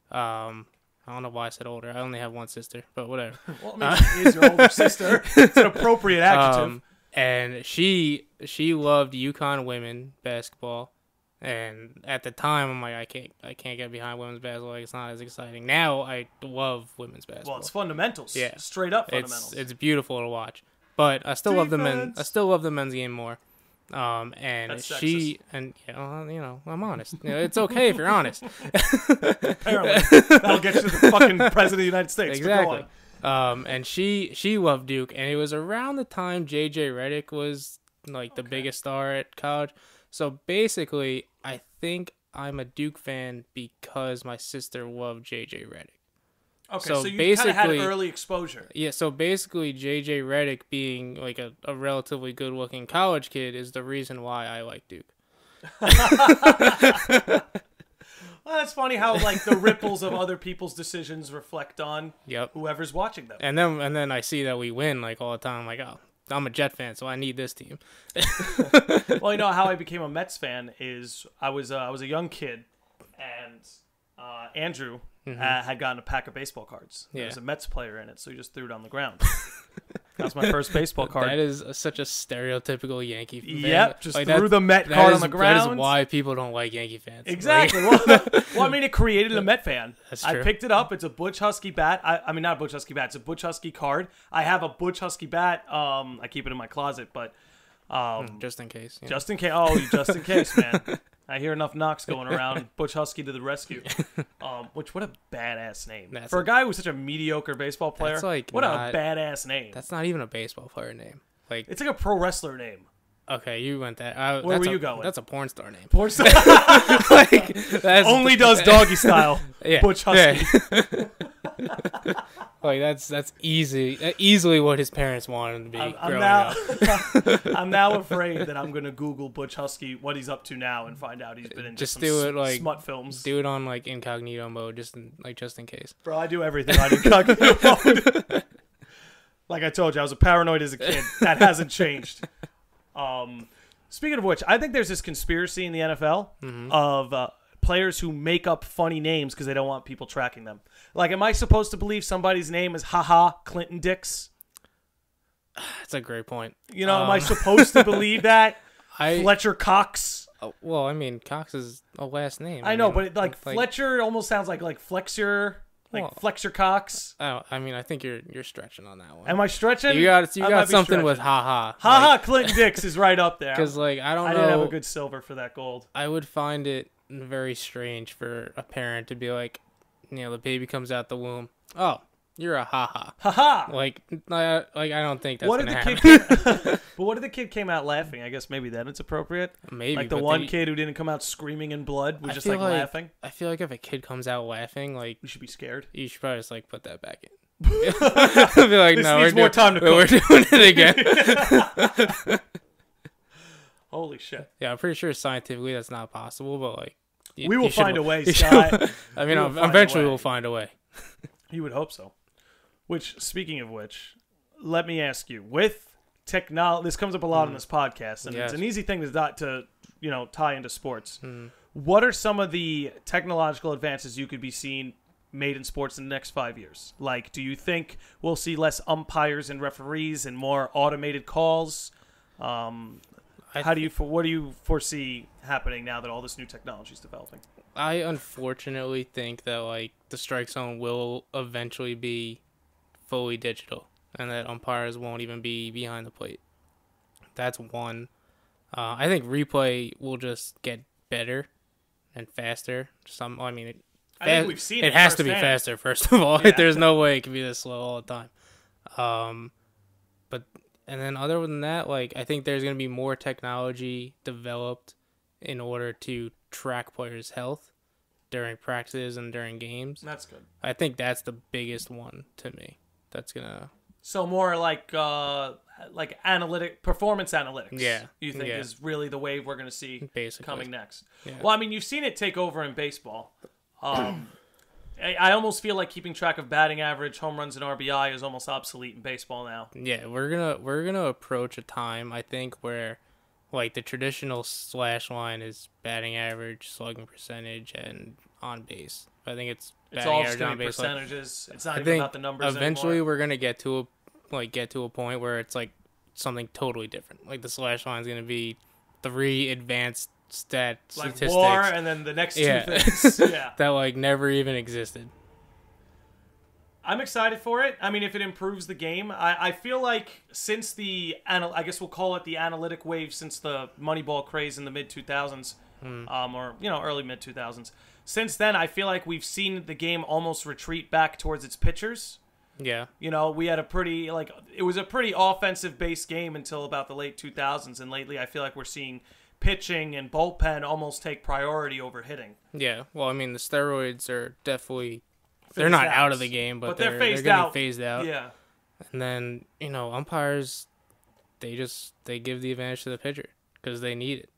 I don't know why I said older. I only have one sister, but whatever. Well, I mean, she is your older sister. It's an appropriate adjective. And she loved UConn women basketball. And at the time, I'm like, I can't get behind women's basketball. Like, it's not as exciting. Now I love women's basketball. Well, it's fundamentals. Yeah, straight up fundamentals. It's beautiful to watch. But I still love the men. I still love the men's game more. And that's she sexist. and you know, I'm honest. You know, it's okay if you're honest. Apparently, that'll get you to the fucking president of the United States. Exactly. And she loved Duke, and it was around the time JJ Redick was like the biggest star at college. So basically, I think I'm a Duke fan because my sister loved JJ Redick. Okay, so you kind of had early exposure. Yeah, so basically JJ Redick being like a relatively good-looking college kid is the reason why I like Duke. Well, that's funny how like the ripples of other people's decisions reflect on whoever's watching them. And then I see that we win like all the time. I'm like, oh, I'm a Jet fan, so I need this team. Well, you know how I became a Mets fan is I was a young kid, and Andrew had gotten a pack of baseball cards. There was a Mets player in it, so he just threw it on the ground. That was my first baseball card. That is such a stereotypical Yankee fan. Yep, just threw the Met card on the ground. That is why people don't like Yankee fans. Exactly. Like, well, I mean, it created a Met fan. That's true. I picked it up. It's a Butch Husky bat. I mean, not a Butch Husky bat. It's a Butch Husky card. I have a Butch Husky bat. I keep it in my closet, but just in case. Yeah. Just in case. Oh, just in case, man. I hear enough knocks going around. Butch Husky to the rescue. What a badass name. For a guy who's such a mediocre baseball player, what a badass name. That's not even a baseball player name. Like, it's like a pro wrestler name. Okay, you went that. Where were you going? That's a porn star name. Porn star? Like, only does doggy style. Yeah. Butch Husky. Yeah. Like that's easily what his parents wanted him to be. I'm now afraid that I'm gonna Google Butch Husky, what he's up to now, and find out he's been in some smut films. Do it on like incognito mode, just in case. Bro, I do everything on incognito mode. Like I told you, I was a paranoid as a kid. That hasn't changed. Speaking of which, I think there's this conspiracy in the NFL of players who make up funny names because they don't want people tracking them. Like, am I supposed to believe somebody's name is Clinton Dix? That's a great point. You know, am I supposed to believe that? Fletcher Cox? Well, I mean, Cox is a last name. I know, but Fletcher almost sounds like Flexure. Flexure Cox. Oh, I mean, I think you're stretching on that one. Am I stretching? You got something with Clinton Dix is right up there. Because I didn't have a good silver for that gold. I would find it very strange for a parent to be like, you know, the baby comes out the womb. Oh, you're a Like I don't think that's gonna happen. But what if the kid came out laughing? I guess maybe then it's appropriate. Maybe. Like the one kid who didn't come out screaming in blood was just laughing. I feel like if a kid comes out laughing, like you should be scared. You should probably just put that back in. I'll be like, this no, needs more time to cook. We're doing it again. Holy shit. Yeah, I'm pretty sure scientifically that's not possible, but we will find a way, Scott. I mean, eventually we'll find a way. You would hope so. Which, speaking of which, let me ask you, with technology, this comes up a lot on this podcast, and it's an easy thing to tie into sports. What are some of the technological advances you could be seeing made in sports in the next 5 years? Like, do you think we'll see less umpires and referees and more automated calls? What do you foresee happening now that all this new technology is developing? I unfortunately think that the strike zone will eventually be fully digital, and that umpires won't even be behind the plate. That's one. I think replay will just get better and faster. I think we've seen it. It has to be firsthand. faster, first of all. Yeah. There's no way it can be this slow all the time. And then other than that, like, I think there's going to be more technology developed in order to track players' health during practices and during games. That's good. I think that's the biggest one to me. That's going to... So more like performance analytics. Yeah. You think is really the wave we're going to see basically coming next. Yeah. Well, I mean, you've seen it take over in baseball. I almost feel like keeping track of batting average, home runs, and RBI is almost obsolete in baseball now. Yeah, we're gonna approach a time, I think, where like the traditional slash line is batting average, slugging percentage, and on base. I think it's all average, just going on to be base. percentages. It's not I even think about the numbers eventually anymore. we're gonna get to a point where it's like something totally different. Like the slash line is gonna be 3 advanced like statistics, WAR, and then the next 2 things. Yeah. that like never even existed. I'm excited for it. I mean, if it improves the game, I feel like since I guess we'll call it the analytic wave, since the Moneyball craze in the mid 2000s, or early mid 2000s. Since then, I feel like we've seen the game almost retreat back towards its pitchers. Yeah. We had it was a pretty offensive based game until about the late 2000s, and lately I feel like we're seeing pitching and bullpen almost take priority over hitting. Yeah. Well, I mean, the steroids are definitely. They're not out of the game, but they're getting phased out. Yeah. And then, umpires, they give the advantage to the pitcher because they need it.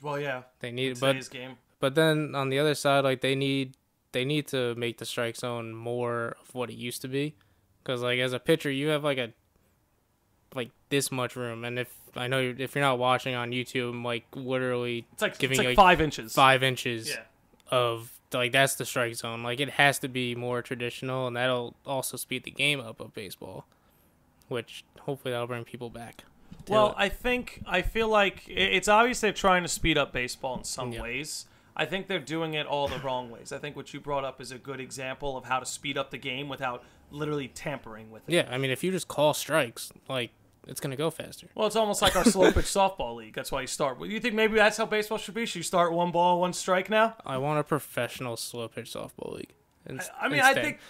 Well, yeah. They need it. Today's game. But then on the other side, like they need to make the strike zone more of what it used to be. Because like as a pitcher, you have like this much room, and if you're not watching on YouTube, I'm like literally it's like 5 inches. 5 inches Yeah. of like that's the strike zone. Like it has to be more traditional, and that'll also speed the game up of baseball, which hopefully that'll bring people back. Well, I feel like it's obvious they're trying to speed up baseball in some ways. I think they're doing it all the wrong ways. I think what you brought up is a good example of how to speed up the game without literally tampering with it. Yeah, I mean, if you just call strikes, like, it's going to go faster. Well, it's almost like our slow pitch softball league. That's why you start. You think maybe that's how baseball should be? Should you start 1 ball, 1 strike now? I want a professional slow pitch softball league. I think...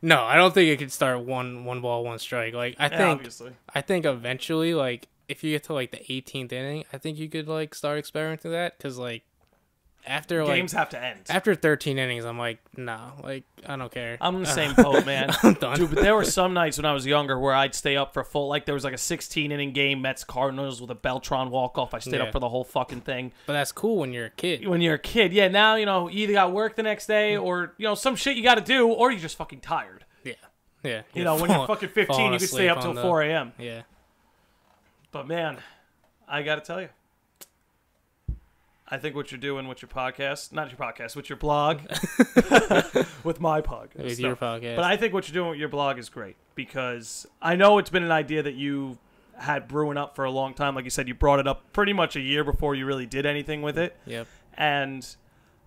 No, I don't think it could start one ball, 1 strike. Like, obviously. I think eventually, like, if you get to, like, the 18th inning, I think you could, like, start experimenting with that. Because, like, after, games have to end. After 13 innings, I'm like, nah, like, I don't care. I'm in the same boat, man. I'm done. Dude, but there were some nights when I was younger where I'd stay up for full, like there was like a 16-inning game, Mets-Cardinals with a Beltran walk-off. I stayed up for the whole fucking thing. But that's cool when you're a kid. When you're a kid. Yeah, now, you either got work the next day or, some shit you got to do, or you're just fucking tired. Yeah. Yeah. When you're fucking 15, you can stay up till 4 a.m. Yeah. But, man, I got to tell you. I think what you're doing with your podcast, not your podcast, with your blog, with my podcast. With your podcast. But I think what you're doing with your blog is great because I know it's been an idea that you had brewing up for a long time. Like you said, you brought it up pretty much a year before you really did anything with it. Yep. And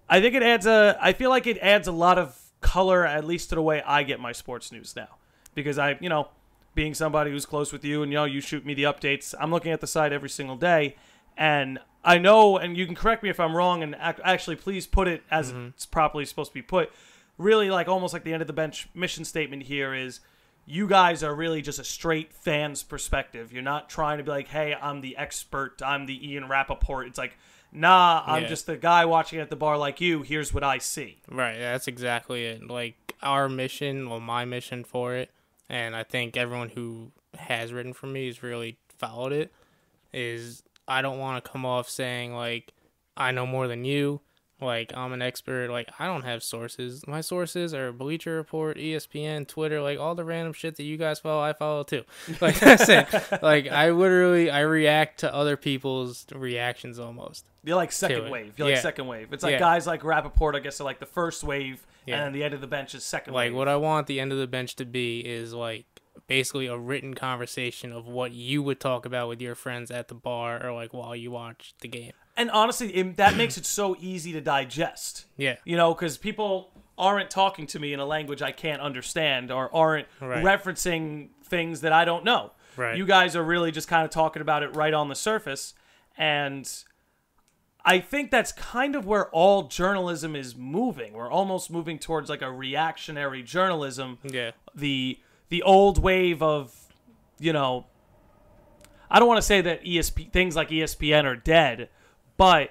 I think I feel like it adds a lot of color, at least to the way I get my sports news now. Because being somebody who's close with you and, you shoot me the updates, I'm looking at the site every single day. And I know, and you can correct me if I'm wrong, and actually please put it as it's properly supposed to be put. Really, like almost like the end of the bench mission statement here is you guys are really just a straight fan's perspective. You're not trying to be like, hey, I'm the expert, I'm the Ian Rappaport. It's like, nah, I'm just the guy watching at the bar like you. Here's what I see. Right, that's exactly it. Like our mission, my mission for it, and I think everyone who has written for me has really followed it, is I don't want to come off saying, like, I know more than you, like, I'm an expert. Like, I don't have sources. My sources are Bleacher Report, ESPN, Twitter, like, all the random shit that you guys follow, I follow too. Like I said, like, I react to other people's reactions almost. You're like second wave. You're like second wave. It's like guys like Rappaport, I guess, are like the first wave, and then the end of the bench is second wave. Like, what I want the end of the bench to be is, like, basically a written conversation of what you would talk about with your friends at the bar or like while you watch the game. And honestly, that makes it so easy to digest. Yeah. Because people aren't talking to me in a language I can't understand or aren't referencing things that I don't know. Right. You guys are really just kind of talking about it right on the surface. And I think that's kind of where all journalism is moving. We're almost moving towards like a reactionary journalism. Yeah. The old wave of, I don't want to say that things like ESPN are dead, but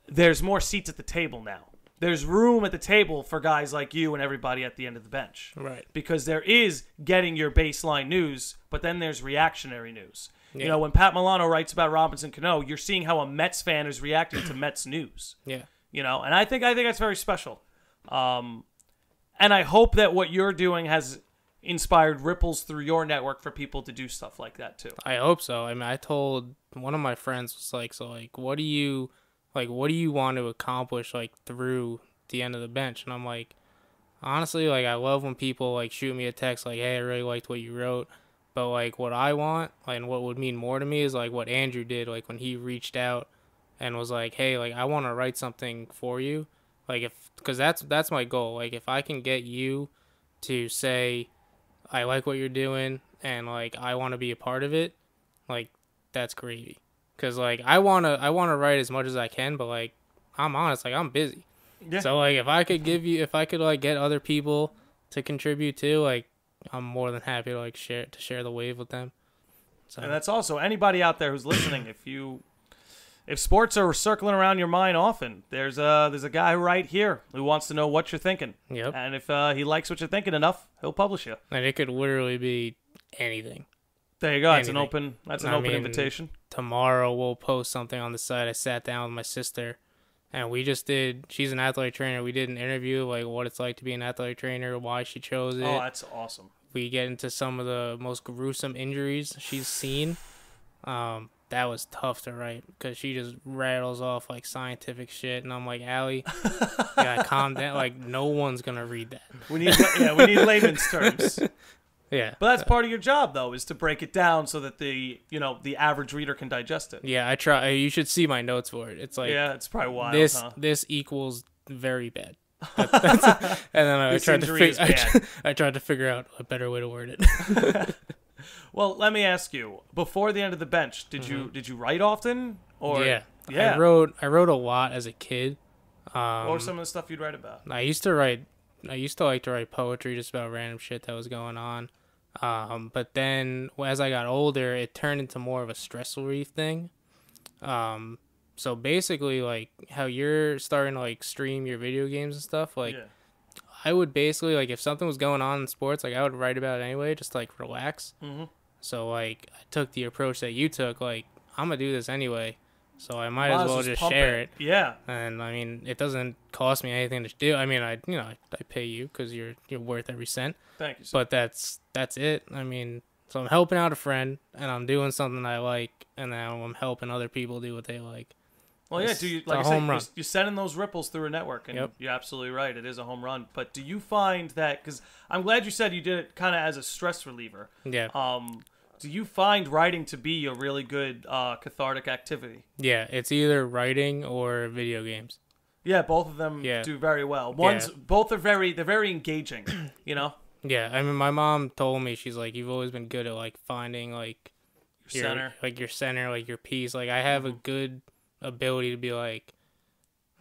there's more seats at the table now. There's room at the table for guys like you and everybody at the end of the bench. Right. Because there is getting your baseline news, but then there's reactionary news. Yeah. When Pat Milano writes about Robinson Cano, you're seeing how a Mets fan is reacting to Mets news. Yeah. And I think that's very special. And I hope that what you're doing has inspired ripples through your network for people to do stuff like that too. I hope so. I mean, I told one of my friends was like, so like, what do you want to accomplish like through the end of the bench? And I'm like, honestly, like I love when people like shoot me a text like, hey, I really liked what you wrote. But like what I want, and what would mean more to me is like what Andrew did, like when he reached out and was like, hey, like I want to write something for you. Like because that's my goal. Like if I can get you to say, I like what you're doing and like I want to be a part of it, like that's gravy. Cause like I wanna write as much as I can, but like I'm honest, like I'm busy. Yeah. So like if I could like get other people to contribute too, like I'm more than happy to like share the wave with them. So. And that's also anybody out there who's listening. If sports are circling around your mind often, there's a guy right here who wants to know what you're thinking. Yep. And if he likes what you're thinking enough, he'll publish you. And it could literally be anything. There you go. That's an open invitation. Tomorrow we'll post something on the site. I sat down with my sister, and she's an athletic trainer. We did an interview, like what it's like to be an athletic trainer, why she chose it. Oh, that's awesome. We get into some of the most gruesome injuries she's seen. That was tough to write because she just rattles off like scientific shit, and I'm like, Allie, you gotta calm down. Like no one's gonna read that. We need layman's terms. Yeah. But that's part of your job, though, is to break it down so that the average reader can digest it. Yeah, I try. You should see my notes for it. It's like, yeah, it's probably wild. This equals very bad. And then I tried to figure out a better way to word it. Well, let me ask you: before the end of the bench, did you write often? Or yeah. I wrote a lot as a kid. What were some of the stuff you'd write about? I used to like to write poetry, just about random shit that was going on. But then as I got older, it turned into more of a stress relief thing. So basically, like how you're starting to like stream your video games and stuff, like I would basically like if something was going on in sports, like I would write about it anyway, just like relax. Mm-hmm. So like I took the approach that you took, like I'm gonna do this anyway. So I might as well just share it. Yeah. And I mean, it doesn't cost me anything to do. I mean, I pay you because you're worth every cent. Thank you, sir. But that's it. I mean, so I'm helping out a friend and I'm doing something I like, and now I'm helping other people do what they like. Well, yeah. You're sending those ripples through a network, and you're absolutely right. It is a home run. But do you find that? Because I'm glad you said you did it kind of as a stress reliever. Yeah. Do you find writing to be a really good cathartic activity? Yeah, it's either writing or video games. Yeah, both of them do very well. Both are they're very engaging, Yeah, I mean, my mom told me, she's like, you've always been good at like finding like your center, like your piece. Like I have a good ability to be like,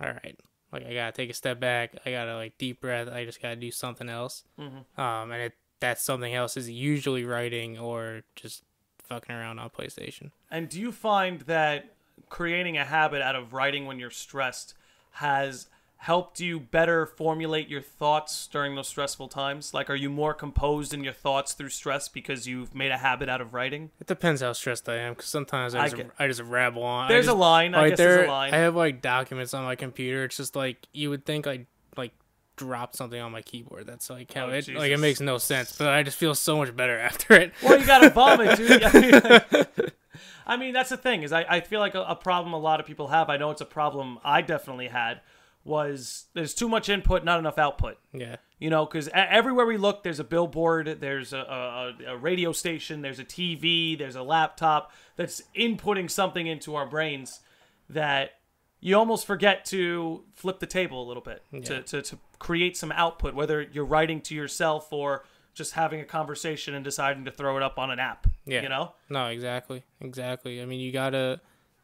all right, like I gotta take a step back. I gotta like deep breath. I just gotta do something else. Mm-hmm. And that something else is usually writing or just fucking around on PlayStation. And do you find that creating a habit out of writing when you're stressed has helped you better formulate your thoughts during those stressful times? Like, are you more composed in your thoughts through stress because you've made a habit out of writing? It depends how stressed I am, because sometimes I just rabble on. There's a line. I guess there's a line. I have like documents on my computer. It's just like you would think I like dropped something on my keyboard. That's like how it makes no sense, but I just feel so much better after it. Well, you gotta vomit, dude. I mean, that's the thing, is I feel like a problem a lot of people have, I know it's a problem I definitely had, was there's too much input, not enough output. Yeah. Because everywhere we look, there's a billboard, there's a radio station, there's a TV, there's a laptop that's inputting something into our brains that you almost forget to flip the table a little bit, to create some output, whether you're writing to yourself or just having a conversation and deciding to throw it up on an app. Yeah. No, exactly. I mean, you gotta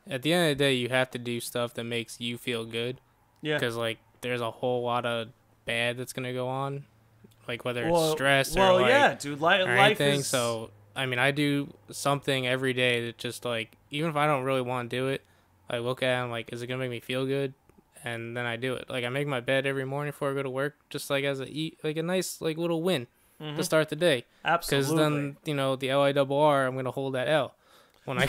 at the end of the day, you have to do stuff that makes you feel good. Yeah. Because, like, there's a whole lot of bad that's going to go on. Like, whether it's stress or, like, yeah, dude. Life anything. is... So, I mean, I do something every day that just, like, even if I don't really want to do it, I look at it and I'm like, is it going to make me feel good? And then I do it. Like, I make my bed every morning before I go to work, just, like, as a nice, like, little win to start the day. Absolutely. Because then, you know, the LIRR, I'm going to hold that L. When I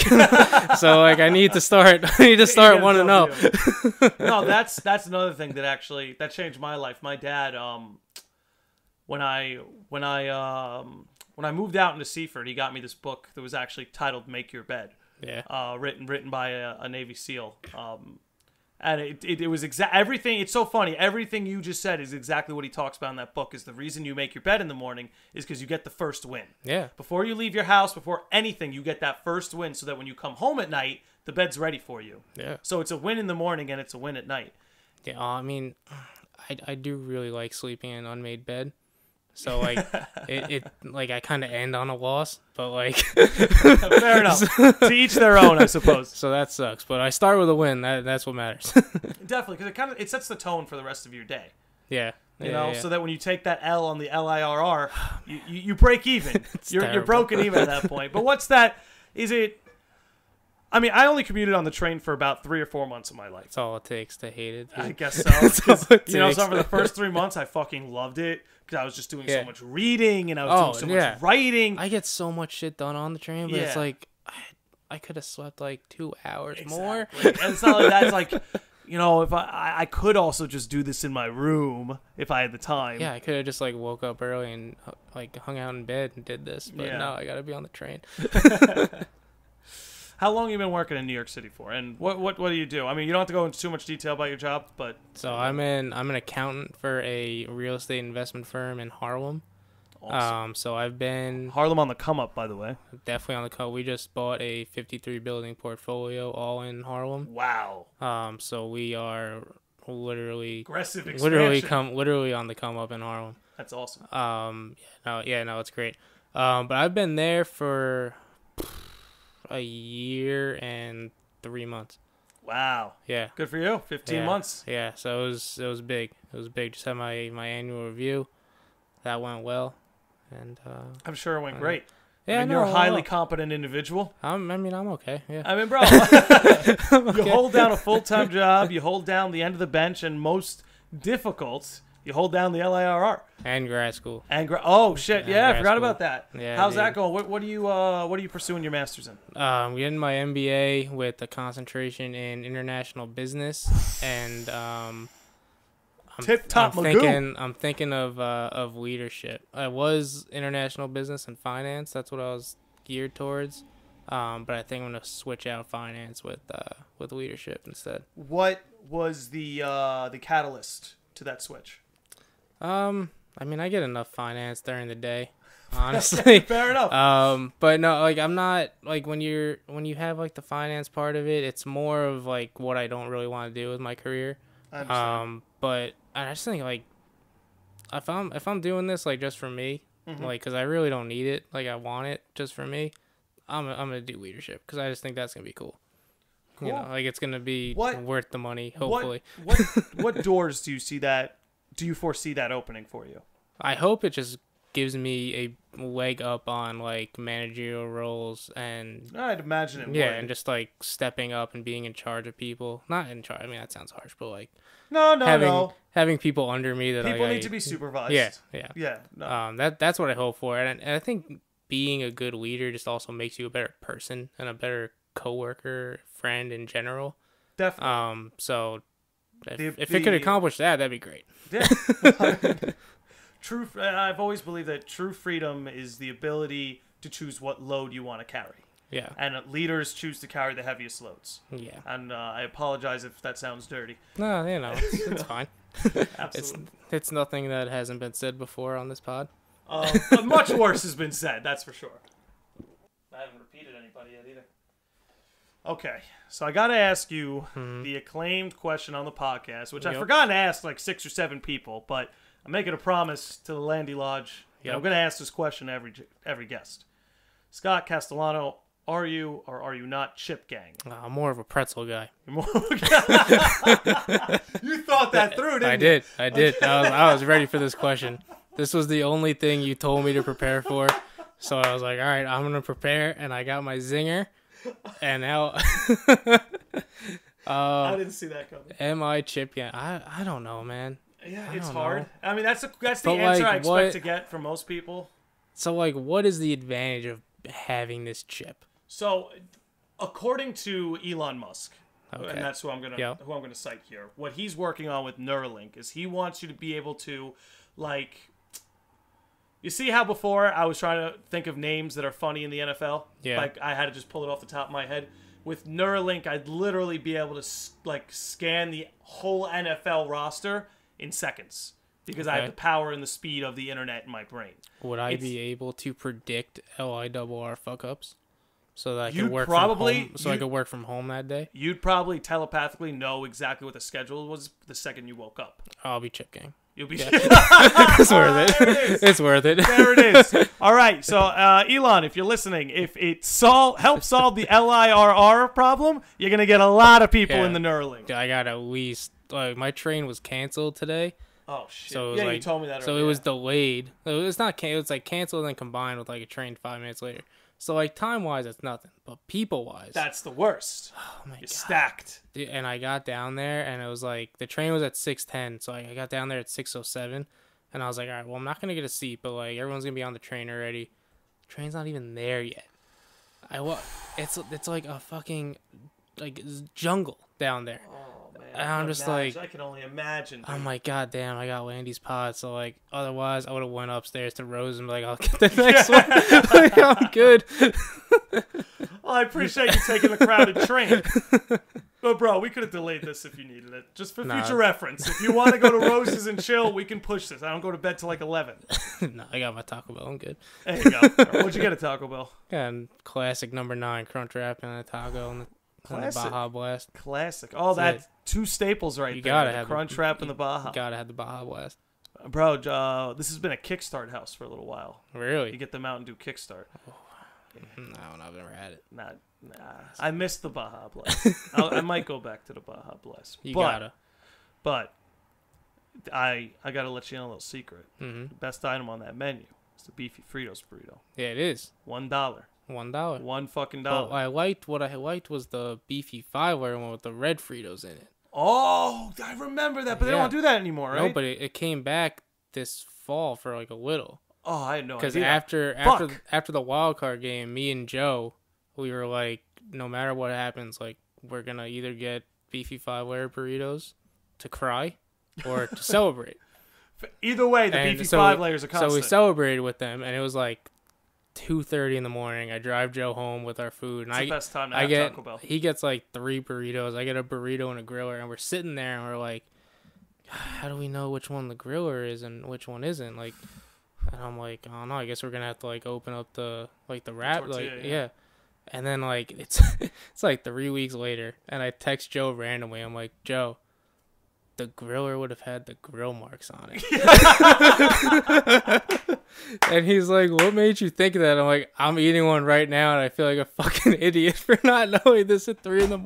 so like I need to start 1-0. No, that's another thing that changed my life. My dad, when I moved out into Seaford, he got me this book that was actually titled "Make Your Bed." Yeah. Written by a Navy SEAL. And it was everything. It's so funny. Everything you just said is exactly what he talks about in that book. Is the reason you make your bed in the morning is because you get the first win. Yeah. Before you leave your house, before anything, you get that first win, so that when you come home at night, the bed's ready for you. Yeah. So it's a win in the morning and it's a win at night. Yeah. I mean, I do really like sleeping in an unmade bed. So, like, it like, I kind of end on a loss, but, like... Fair enough. To each their own, I suppose. So that sucks. But I start with a win. That's what matters. Definitely, because it sets the tone for the rest of your day. Yeah. You know, so that when you take that L on the LIRR, you break even. You're broken even at that point. But what's that? Is it... I mean, I only commuted on the train for about 3 or 4 months of my life. That's all it takes to hate it. Dude. I guess so. So for the first 3 months, I fucking loved it because I was just doing so much reading and I was doing so much writing. I get so much shit done on the train, but it's like I could have slept like 2 hours more. And it's not like that. It's like, you know, if I could also just do this in my room if I had the time. Yeah, I could have just like woke up early and like hung out in bed and did this, but no, I got to be on the train. How long have you been working in New York City for, and what do you do? I mean, you don't have to go into too much detail about your job, but so I'm an accountant for a real estate investment firm in Harlem. Awesome. So I've been Harlem on the come up, by the way. Definitely on the come. We just bought a 53 building portfolio all in Harlem. Wow. So we are literally aggressive expansion. literally on the come up in Harlem. That's awesome. No, it's great. But I've been there for a year and 3 months. Wow. Yeah. Good for you. 15 months. Yeah. So it was big. It was big. Just had my annual review. That went well, and I'm sure it went great. Yeah, I mean, you're a highly competent individual. I'm okay. Yeah. I mean, bro, you hold down a full-time job. You hold down the end of the bench, and most difficult, you hold down the LIRR and grad school. Oh shit! Yeah, I forgot about that. Yeah. How's that going? What are you pursuing your master's in? I'm getting my MBA with a concentration in international business, and I'm thinking of leadership. I was international business and finance. That's what I was geared towards. But I think I'm gonna switch out finance with leadership instead. What was the catalyst to that switch? I mean, I get enough finance during the day, honestly. Fair enough. But no, like I'm not like when you have like the finance part of it, it's more of like what I don't really want to do with my career. I understand. But I just think like if I'm doing this like just for me, like because I really don't need it, like I want it just for me, I'm gonna do leadership because I just think that's gonna be cool. You know, like it's gonna be worth the money. Hopefully. What doors do you foresee that opening for you? I hope it just gives me a leg up on like managerial roles, and I'd imagine it would. And just like stepping up and being in charge of people. Not in charge. I mean that sounds harsh, but like having people under me that people need to be supervised. Yeah. No. That's what I hope for, and I think being a good leader just also makes you a better person and a better coworker, friend in general. Definitely. So if it could accomplish that, that'd be great. Yeah. I've always believed that true freedom is the ability to choose what load you want to carry. Yeah. And leaders choose to carry the heaviest loads. Yeah. And I apologize if that sounds dirty. No, it's fine. Absolutely. It's nothing that hasn't been said before on this pod. Much worse has been said, that's for sure. I haven't repeated anybody yet either. Okay, so I got to ask you the acclaimed question on the podcast, which I forgot to ask like 6 or 7 people, but I'm making a promise to the Landi Lodge. I'm going to ask this question to every guest. Scott Castellano, Are you or are you not chip gang? I'm more of a pretzel guy. You thought that through, didn't you? I did. I was ready for this question. This was the only thing you told me to prepare for. So I was like, all right, I'm going to prepare. And I got my zinger. And now... I didn't see that coming. Am I chip gang? I don't know, man. Yeah, it's hard. Know. I mean, that's the answer I expect to get from most people. So, like, what is the advantage of having this chip? So, according to Elon Musk, and that's who I'm gonna cite here, what he's working on with Neuralink is he wants you to be able to, like, you see how before I was trying to think of names that are funny in the NFL? Yeah. Like, I had to just pull it off the top of my head. With Neuralink, I'd literally be able to, like, scan the whole NFL roster in seconds because I have the power and the speed of the internet in my brain. Would I be able to predict LIRR fuck-ups so that I could work I could work from home that day? You'd probably telepathically know exactly what the schedule was the second you woke up. I'll be chip gang. You'll be It's worth it. It's worth it. There it is. All right. So, Elon, if you're listening, if it helps solve the LIRR problem, you're going to get a lot of people in the Neuralink. I got at least, like, my train was canceled today. Oh, shit. So it was you told me that So earlier. it was delayed. It was not canceled. It was, like, canceled and then combined with, like, a train 5 minutes later. So, like, time-wise, it's nothing. But people-wise... That's the worst. Oh, my God. Stacked. And I got down there, and it was, like... The train was at 6:10, so I got down there at 6:07. And I was like, all right, well, I'm not going to get a seat, but, like, everyone's going to be on the train already. The train's not even there yet. It's like a fucking, like, jungle down there. Oh, man. And I'm just like... I can only imagine. Dude. I'm like, God damn, I got Landi's pod. So, like, otherwise, I would have went upstairs to Rose and be like, I'll get the next one. Like, I'm good. Well, I appreciate you taking the crowded train. But, bro, we could have delayed this if you needed it. Just for future reference. If you want to go to Rose's and chill, we can push this. I don't go to bed till like 11. No, I got my Taco Bell. I'm good. There you go. What'd you get at Taco Bell? And classic number 9 Crunch Wrap and a taco and the Baja Blast. Classic. Oh, that's 2 staples right there. You gotta have Crunch Wrap and the Baja. You gotta have the Baja Blast. Bro, this has been a Kickstart house for a little while. Really? You get the Mountain Dew Kickstart. Oh, no, I've never had it. Nah. I missed the Baja Blast. I might go back to the Baja Blast. You gotta. But I gotta let you know a little secret. Mm-hmm. The best item on that menu is the beefy Fritos burrito. Yeah, it is. $1. $1. $1 fucking dollar. What I liked was the beefy 5-layer one with the red Fritos in it. Oh, I remember that, but they don't do that anymore, right? No, but it came back this fall for like a little. Oh, I had no idea. Because after the wild card game, me and Joe, we were like, no matter what happens, like, we're gonna either get beefy 5-layer burritos to cry or to celebrate. Either way, the beefy 5 layers are constant. So we celebrated with them, and it was like 2:30 in the morning. I drive Joe home with our food, and it's the best time to have Taco Bell. He gets like 3 burritos. I get a burrito and a griller, and we're sitting there, and we're like, how do we know which one the griller is and which one isn't? Like, and I'm like, oh no, I guess we're gonna have to like open up the wrap, tortilla, yeah. And then like it's like 3 weeks later, and I text Joe randomly. I'm like, Joe, the griller would have had the grill marks on it. And he's like, what made you think of that? I'm like, I'm eating one right now, and I feel like a fucking idiot for not knowing this at 3 a.m.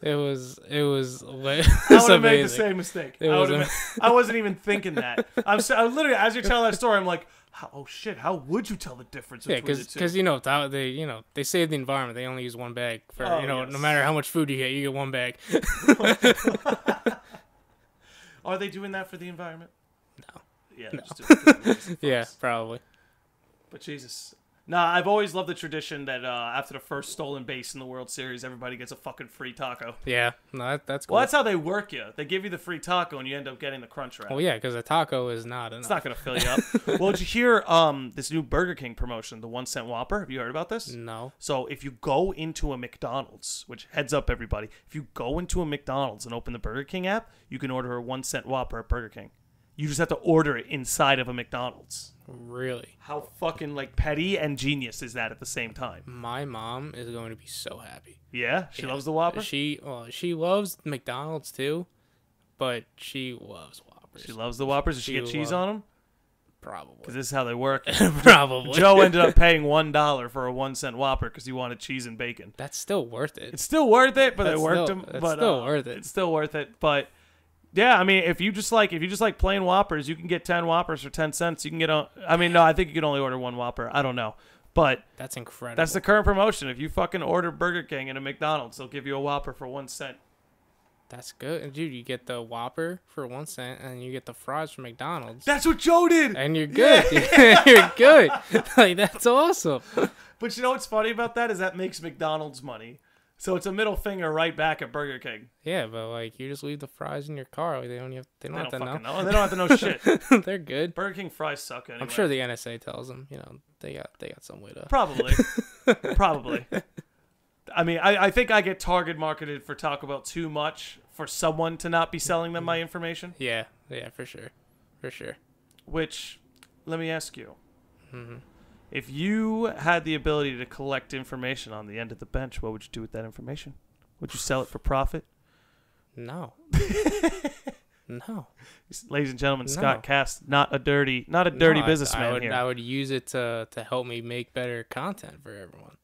It was I would have made the same mistake. I wasn't even thinking that. I literally, as you're telling that story, I'm like, oh shit, how would you tell the difference between the two? Because they save the environment. They only use one bag for no matter how much food you get one bag. Are they doing that for the environment? No. Yeah. No. Just doing it yeah, probably. But Jesus. Nah, I've always loved the tradition that after the first stolen base in the World Series, everybody gets a fucking free taco. Yeah, no, that's cool. Well, that's how they work you. They give you the free taco, and you end up getting the Crunch Wrap. Well, yeah, because a taco is not enough. It's not going to fill you up. Well, did you hear this new Burger King promotion, the 1 cent Whopper? Have you heard about this? No. So if you go into a McDonald's, which heads up everybody, if you go into a McDonald's and open the Burger King app, you can order a 1 cent Whopper at Burger King. You just have to order it inside of a McDonald's. Really? How fucking like petty and genius is that at the same time? My mom is going to be so happy. Yeah? She loves the Whopper? She loves McDonald's too, but she loves Whoppers. She loves the Whoppers. Does she get cheese on them? Probably. Because this is how they work. Probably. Joe ended up paying $1 for a 1-cent Whopper because he wanted cheese and bacon. That's still worth it. It's still worth it, but they worked him. It's but still worth it. It's still worth it, but yeah, I mean, if you just like plain Whoppers, you can get 10 Whoppers for 10 cents. You can get I think you can only order one Whopper. I don't know, but that's incredible. That's the current promotion. If you fucking order Burger King and a McDonald's, they'll give you a Whopper for 1 cent. That's good. And dude, you get the Whopper for 1 cent, and you get the fries from McDonald's. That's what Joe did. And you're good. Yeah. You're good. Like, that's awesome. But you know what's funny about that is that makes McDonald's money. So it's a middle finger right back at Burger King. Yeah, but like you just leave the fries in your car. Like, they don't have to know. They don't have to know shit. They're good. Burger King fries suck anyway. I'm sure the NSA tells them. They got some way to. Probably. I mean, I think I get target marketed for Taco Bell too much for someone to not be selling them my information. Yeah, for sure. Which, let me ask you. Mm-hmm. If you had the ability to collect information on the end of the bench, what would you do with that information? Would you sell it for profit? No. No. Ladies and gentlemen, Scott Cast, not a dirty businessman here. I would use it to help me make better content for everyone.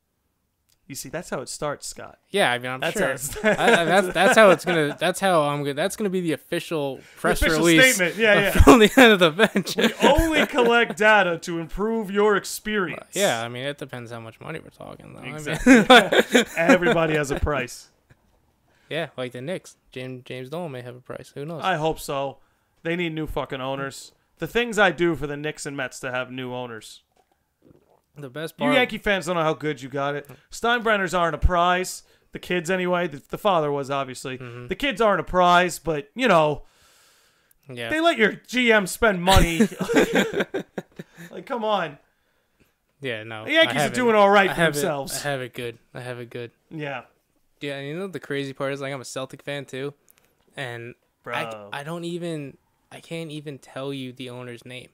You see, that's how it starts, Scott. Yeah, I mean, I'm sure. That's how it's gonna. That's how I'm gonna. That's gonna be the official press release statement. Yeah. From the end of the bench. We only collect data to improve your experience. Yeah, I mean, it depends how much money we're talking, though. Exactly. I mean, everybody has a price. Yeah, like the Knicks. James Dolan may have a price. Who knows? I hope so. They need new fucking owners. The things I do for the Knicks and Mets to have new owners. The best part. You Yankee fans don't know how good you got it. Steinbrenners aren't a prize. The kids, anyway. The father was, obviously. Mm-hmm. The kids aren't a prize, but, they let your GM spend money. Like, come on. Yeah, no. The Yankees are doing all right for themselves. I have it good. Yeah. Yeah, and the crazy part is, like, I'm a Celtic fan, too. And I can't even tell you the owner's name.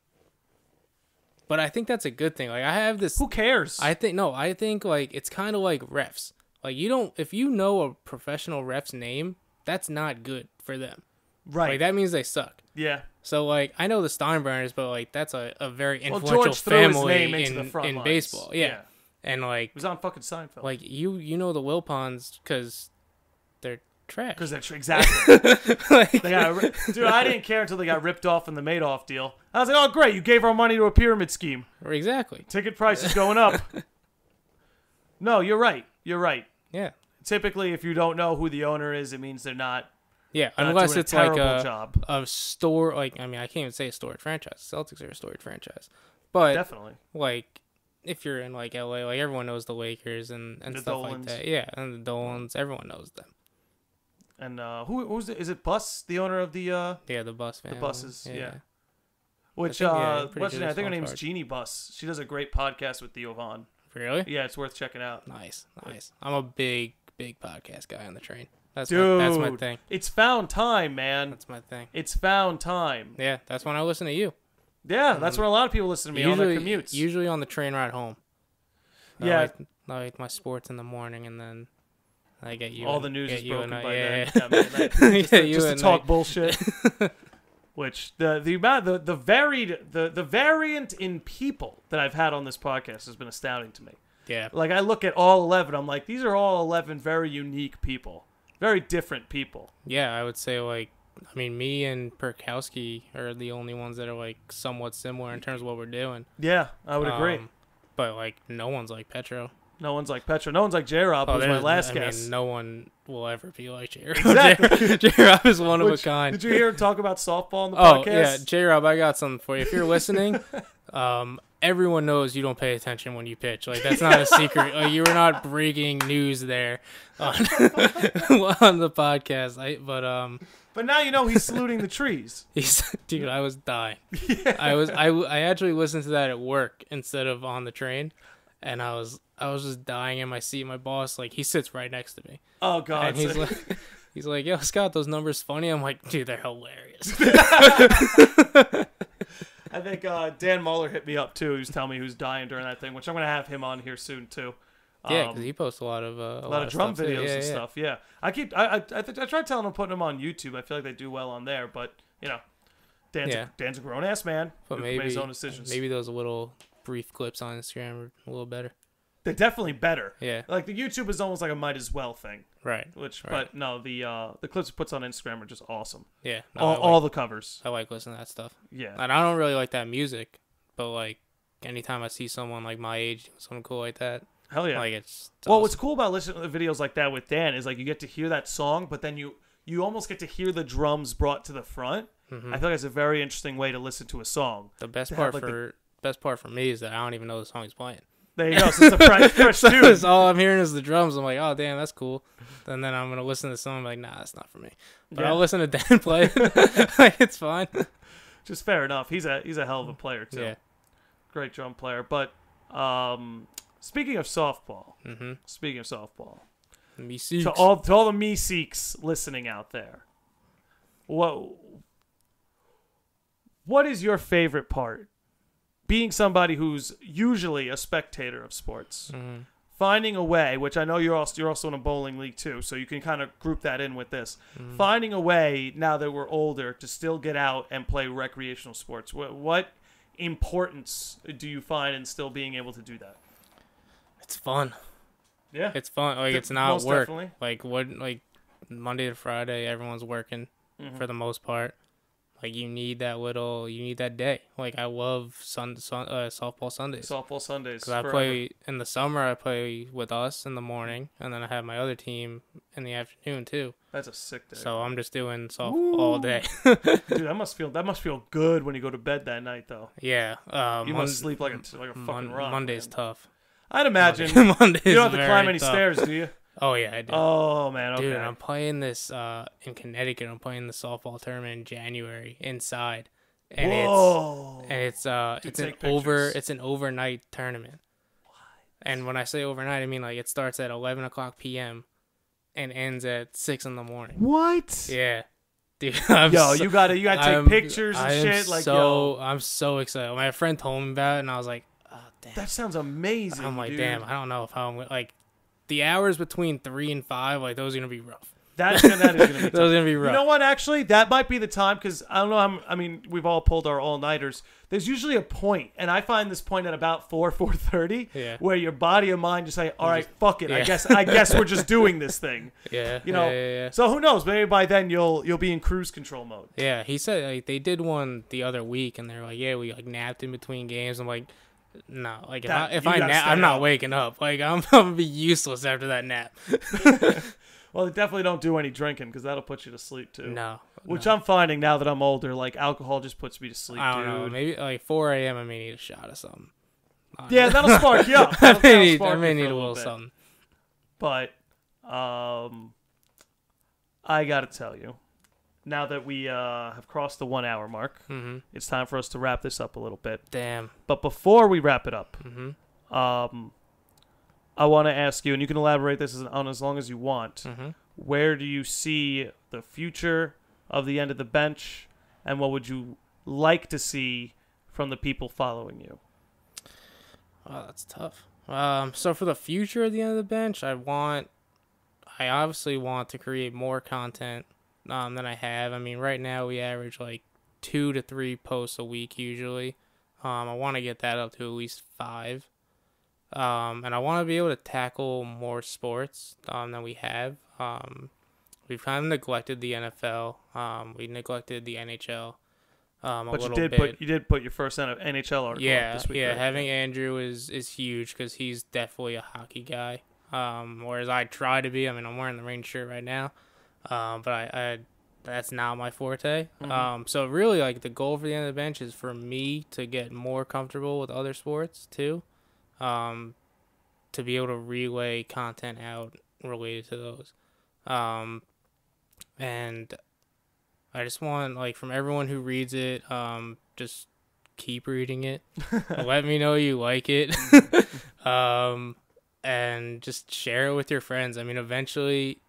But I think that's a good thing. Like, I have this. Who cares? I think like it's kind of like refs. Like, if you know a professional ref's name, that's not good for them. Right. Like, that means they suck. Yeah. So, like, I know the Steinbrenners, but like that's a very influential family in baseball. Yeah. And like, it was on fucking Seinfeld. Like, you know the Wilpons because they're trash. Because they're exactly. Like, dude, I didn't care until they got ripped off in the Madoff deal. I was like, oh, great, you gave our money to a pyramid scheme. Exactly. Ticket prices going up. No, you're right. Yeah. Typically, if you don't know who the owner is, it means they're not. Yeah, unless it's like job. A store. Like, I mean, I can't even say a storied franchise. Celtics are a storied franchise, but definitely, like, if you're in like LA, like everyone knows the Lakers and stuff Dolans. Like that. Yeah, and the Dolans, everyone knows them. And who's it? Is it Bus, the owner of the? The Bus family. The Buses, yeah. Which I think her name's Jeannie Bus. She does a great podcast with Theo Vaughn. Really? Yeah, it's worth checking out. Nice. I'm a big podcast guy on the train. That's my thing. It's found time, man. That's my thing. It's found time. Yeah, that's when I listen to you. Yeah, that's when a lot of people listen to me on their commutes. Usually on the train ride home. Yeah. I like my sports in the morning, and then I get you. All the news is broken by then. Yeah, just to talk bullshit. Which the variant in people that I've had on this podcast has been astounding to me. Yeah. Like, I look at all 11, I'm like, these are all 11 very unique people. Very different people. Yeah, I would say, like, I mean, me and Perkowski are the only ones that are, like, somewhat similar in terms of what we're doing. Yeah, I would agree. But, like, no one's like Petro. No one's like Petro. No one's like J-Rob, who's my last guest. I mean, no one will ever be like J-Rob. Exactly. J-Rob is one of a kind. Did you hear him talk about softball on the podcast? Oh, yeah. J-Rob, I got something for you. If you're listening, everyone knows you don't pay attention when you pitch. Like, that's not a secret. Like, you were not breaking news there on the podcast. But now you know he's saluting the trees. Dude, I was dying. Yeah. I actually listened to that at work instead of on the train, and I was just dying in my seat. My boss, like, he sits right next to me. Oh God! And he's like, yo, Scott, those numbers funny. I'm like, dude, they're hilarious. I think Dan Muller hit me up too. He was telling me he was dying during that thing, which I'm gonna have him on here soon too. Yeah, because he posts a lot of drum videos and stuff. Yeah, I tried telling him putting them on YouTube. I feel like they do well on there, but Dan's a grown ass man. But Made his own decisions. Maybe those little brief clips on Instagram are a little better. They're definitely better. Yeah. Like the YouTube is almost like a might as well thing. Right. But no, the clips it puts on Instagram are just awesome. Yeah. No, all the covers. I like listening to that stuff. Yeah. And I don't really like that music, but like anytime I see someone like my age doing something cool like that, hell yeah. Like it's well, awesome. what's cool about listening to videos like that with Dan is like you get to hear that song, but then you almost get to hear the drums brought to the front. Mm-hmm. I feel like it's a very interesting way to listen to a song. The best part for me is that I don't even know the song he's playing. There you go. So it's a fresh tune. So all I'm hearing is the drums. I'm like, oh damn, that's cool. And then I'm gonna listen to the song. I'm like, nah, that's not for me. But I'll listen to Dan play. Like, it's fine. Just fair enough. He's a hell of a player too. Yeah. Great drum player. But speaking of softball, Me Seeks. to all the me Seeks listening out there, what is your favorite part? Being somebody who's usually a spectator of sports, finding a way, which I know you're also in a bowling league too, so you can kind of group that in with this. Finding a way now that we're older to still get out and play recreational sports. What importance do you find in still being able to do that? It's fun. Yeah, it's fun. Like it's not work. Definitely. Like Monday to Friday, everyone's working for the most part. Like you need that day. Like I love softball Sundays. Softball Sundays. Because I play in the summer. I play with us in the morning, and then I have my other team in the afternoon too. That's a sick day. So I'm just doing softball all day. Dude, that must feel good when you go to bed that night though. Yeah. You must sleep like a fucking rock. Monday's tough. I'd imagine. Monday's you don't have to climb any tough. stairs, do you? Oh yeah, I do. Oh man, okay. Dude, I'm playing this in Connecticut. I'm playing the softball tournament in January inside, and it's an overnight tournament. What? And when I say overnight, I mean like it starts at 11:00 p.m. and ends at 6 in the morning. What? Yeah, dude. You gotta take pictures and shit. I'm so excited. My friend told me about it, and I was like, oh damn, that sounds amazing. I'm like, dude. damn, I don't know if I'm like. The hours between 3 and 5, like those are gonna be rough. That is gonna be tough. Those are gonna be rough. You know what? Actually, that might be the time because I don't know. I mean, we've all pulled our all-nighters. There's usually a point, and I find this point at about 4:30, where your body and mind just say, "All right, fuck it. Yeah. I guess we're just doing this thing." Yeah. You know. Yeah. So who knows? Maybe by then you'll be in cruise control mode. Yeah. He said like they did one the other week, and they're like, "Yeah, we like napped in between games." I'm like. No, like if I nap, I'm not waking up. Like I'm gonna be useless after that nap. Well, they definitely don't do any drinking because that'll put you to sleep too. No, which I'm finding now that I'm older. Like alcohol just puts me to sleep. I don't know. Maybe like 4 a.m. I may need a shot of something. Yeah, that'll spark you up. I may need a little something. But I gotta tell you. Now that we have crossed the 1 hour mark, it's time for us to wrap this up a little bit. Damn. But before we wrap it up, I want to ask you, and you can elaborate this on as long as you want, where do you see the future of the end of the bench, and what would you like to see from the people following you? Oh, that's tough. So for the future of the end of the bench, I obviously want to create more content than I have. I mean, right now we average like 2 to 3 posts a week usually. I want to get that up to at least 5. And I want to be able to tackle more sports than we have. We've kind of neglected the NFL. We neglected the NHL but you did put your first NHL article up this week. Yeah, right? having Andrew is huge because he's definitely a hockey guy. Whereas I try to be. I mean, I'm wearing the Rain shirt right now. But I that's not my forte. So really, like the goal for the end of the bench is for me to get more comfortable with other sports too, to be able to relay content out related to those, and I just want like from everyone who reads it, just keep reading it. Let me know you like it, and just share it with your friends. I mean, eventually,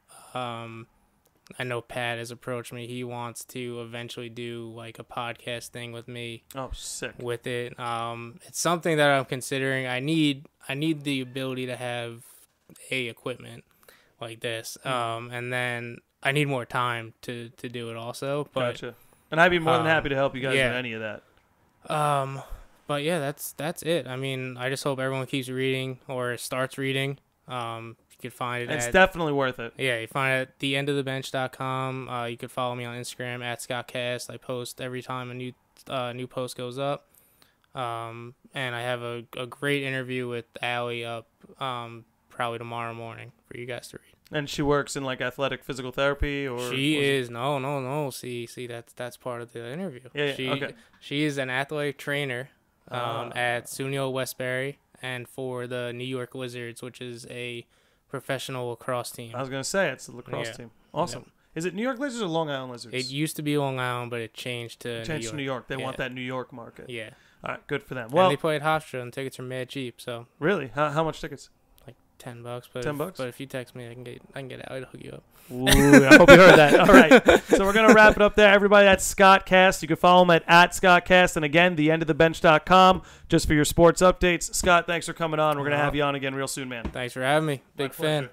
I know Pat has approached me. He wants to eventually do like a podcast thing with me. Oh, sick. With it. It's something that I'm considering. I need the ability to have equipment like this. And then I need more time to do it also. But gotcha. And I'd be more than happy to help you guys with any of that. But yeah, that's it. I mean, I just hope everyone keeps reading or starts reading. You could find it. It's definitely worth it. Yeah, you find it at theendofthebench.com. You could follow me on Instagram at ScottCast. I post every time a new post goes up. And I have a great interview with Allie up probably tomorrow morning for you guys to read. And she works in like athletic physical therapy, or she is no. See, that's part of the interview. Yeah, okay. She is an athletic trainer at SUNY Westbury and for the New York Lizards, which is a professional lacrosse team. I was gonna say it's a lacrosse team. Awesome. Yep. Is it New York Lizards or Long Island Lizards? It used to be Long Island, but it changed to New York. They want that New York market. Yeah. All right, good for them. Well, and they play at Hofstra, and tickets are mad cheap. So really, how much tickets? Like $10. But $10. But if you text me, I can get Allie to hook you up. Ooh, I hope you heard that. All right, so we're gonna wrap it up there. Everybody, that's Scott Cast. You can follow him at Scott Cast, and again, theendofthebench.com just for your sports updates. Scott, thanks for coming on. We're gonna have you on again real soon, man. Thanks for having me. Big fan.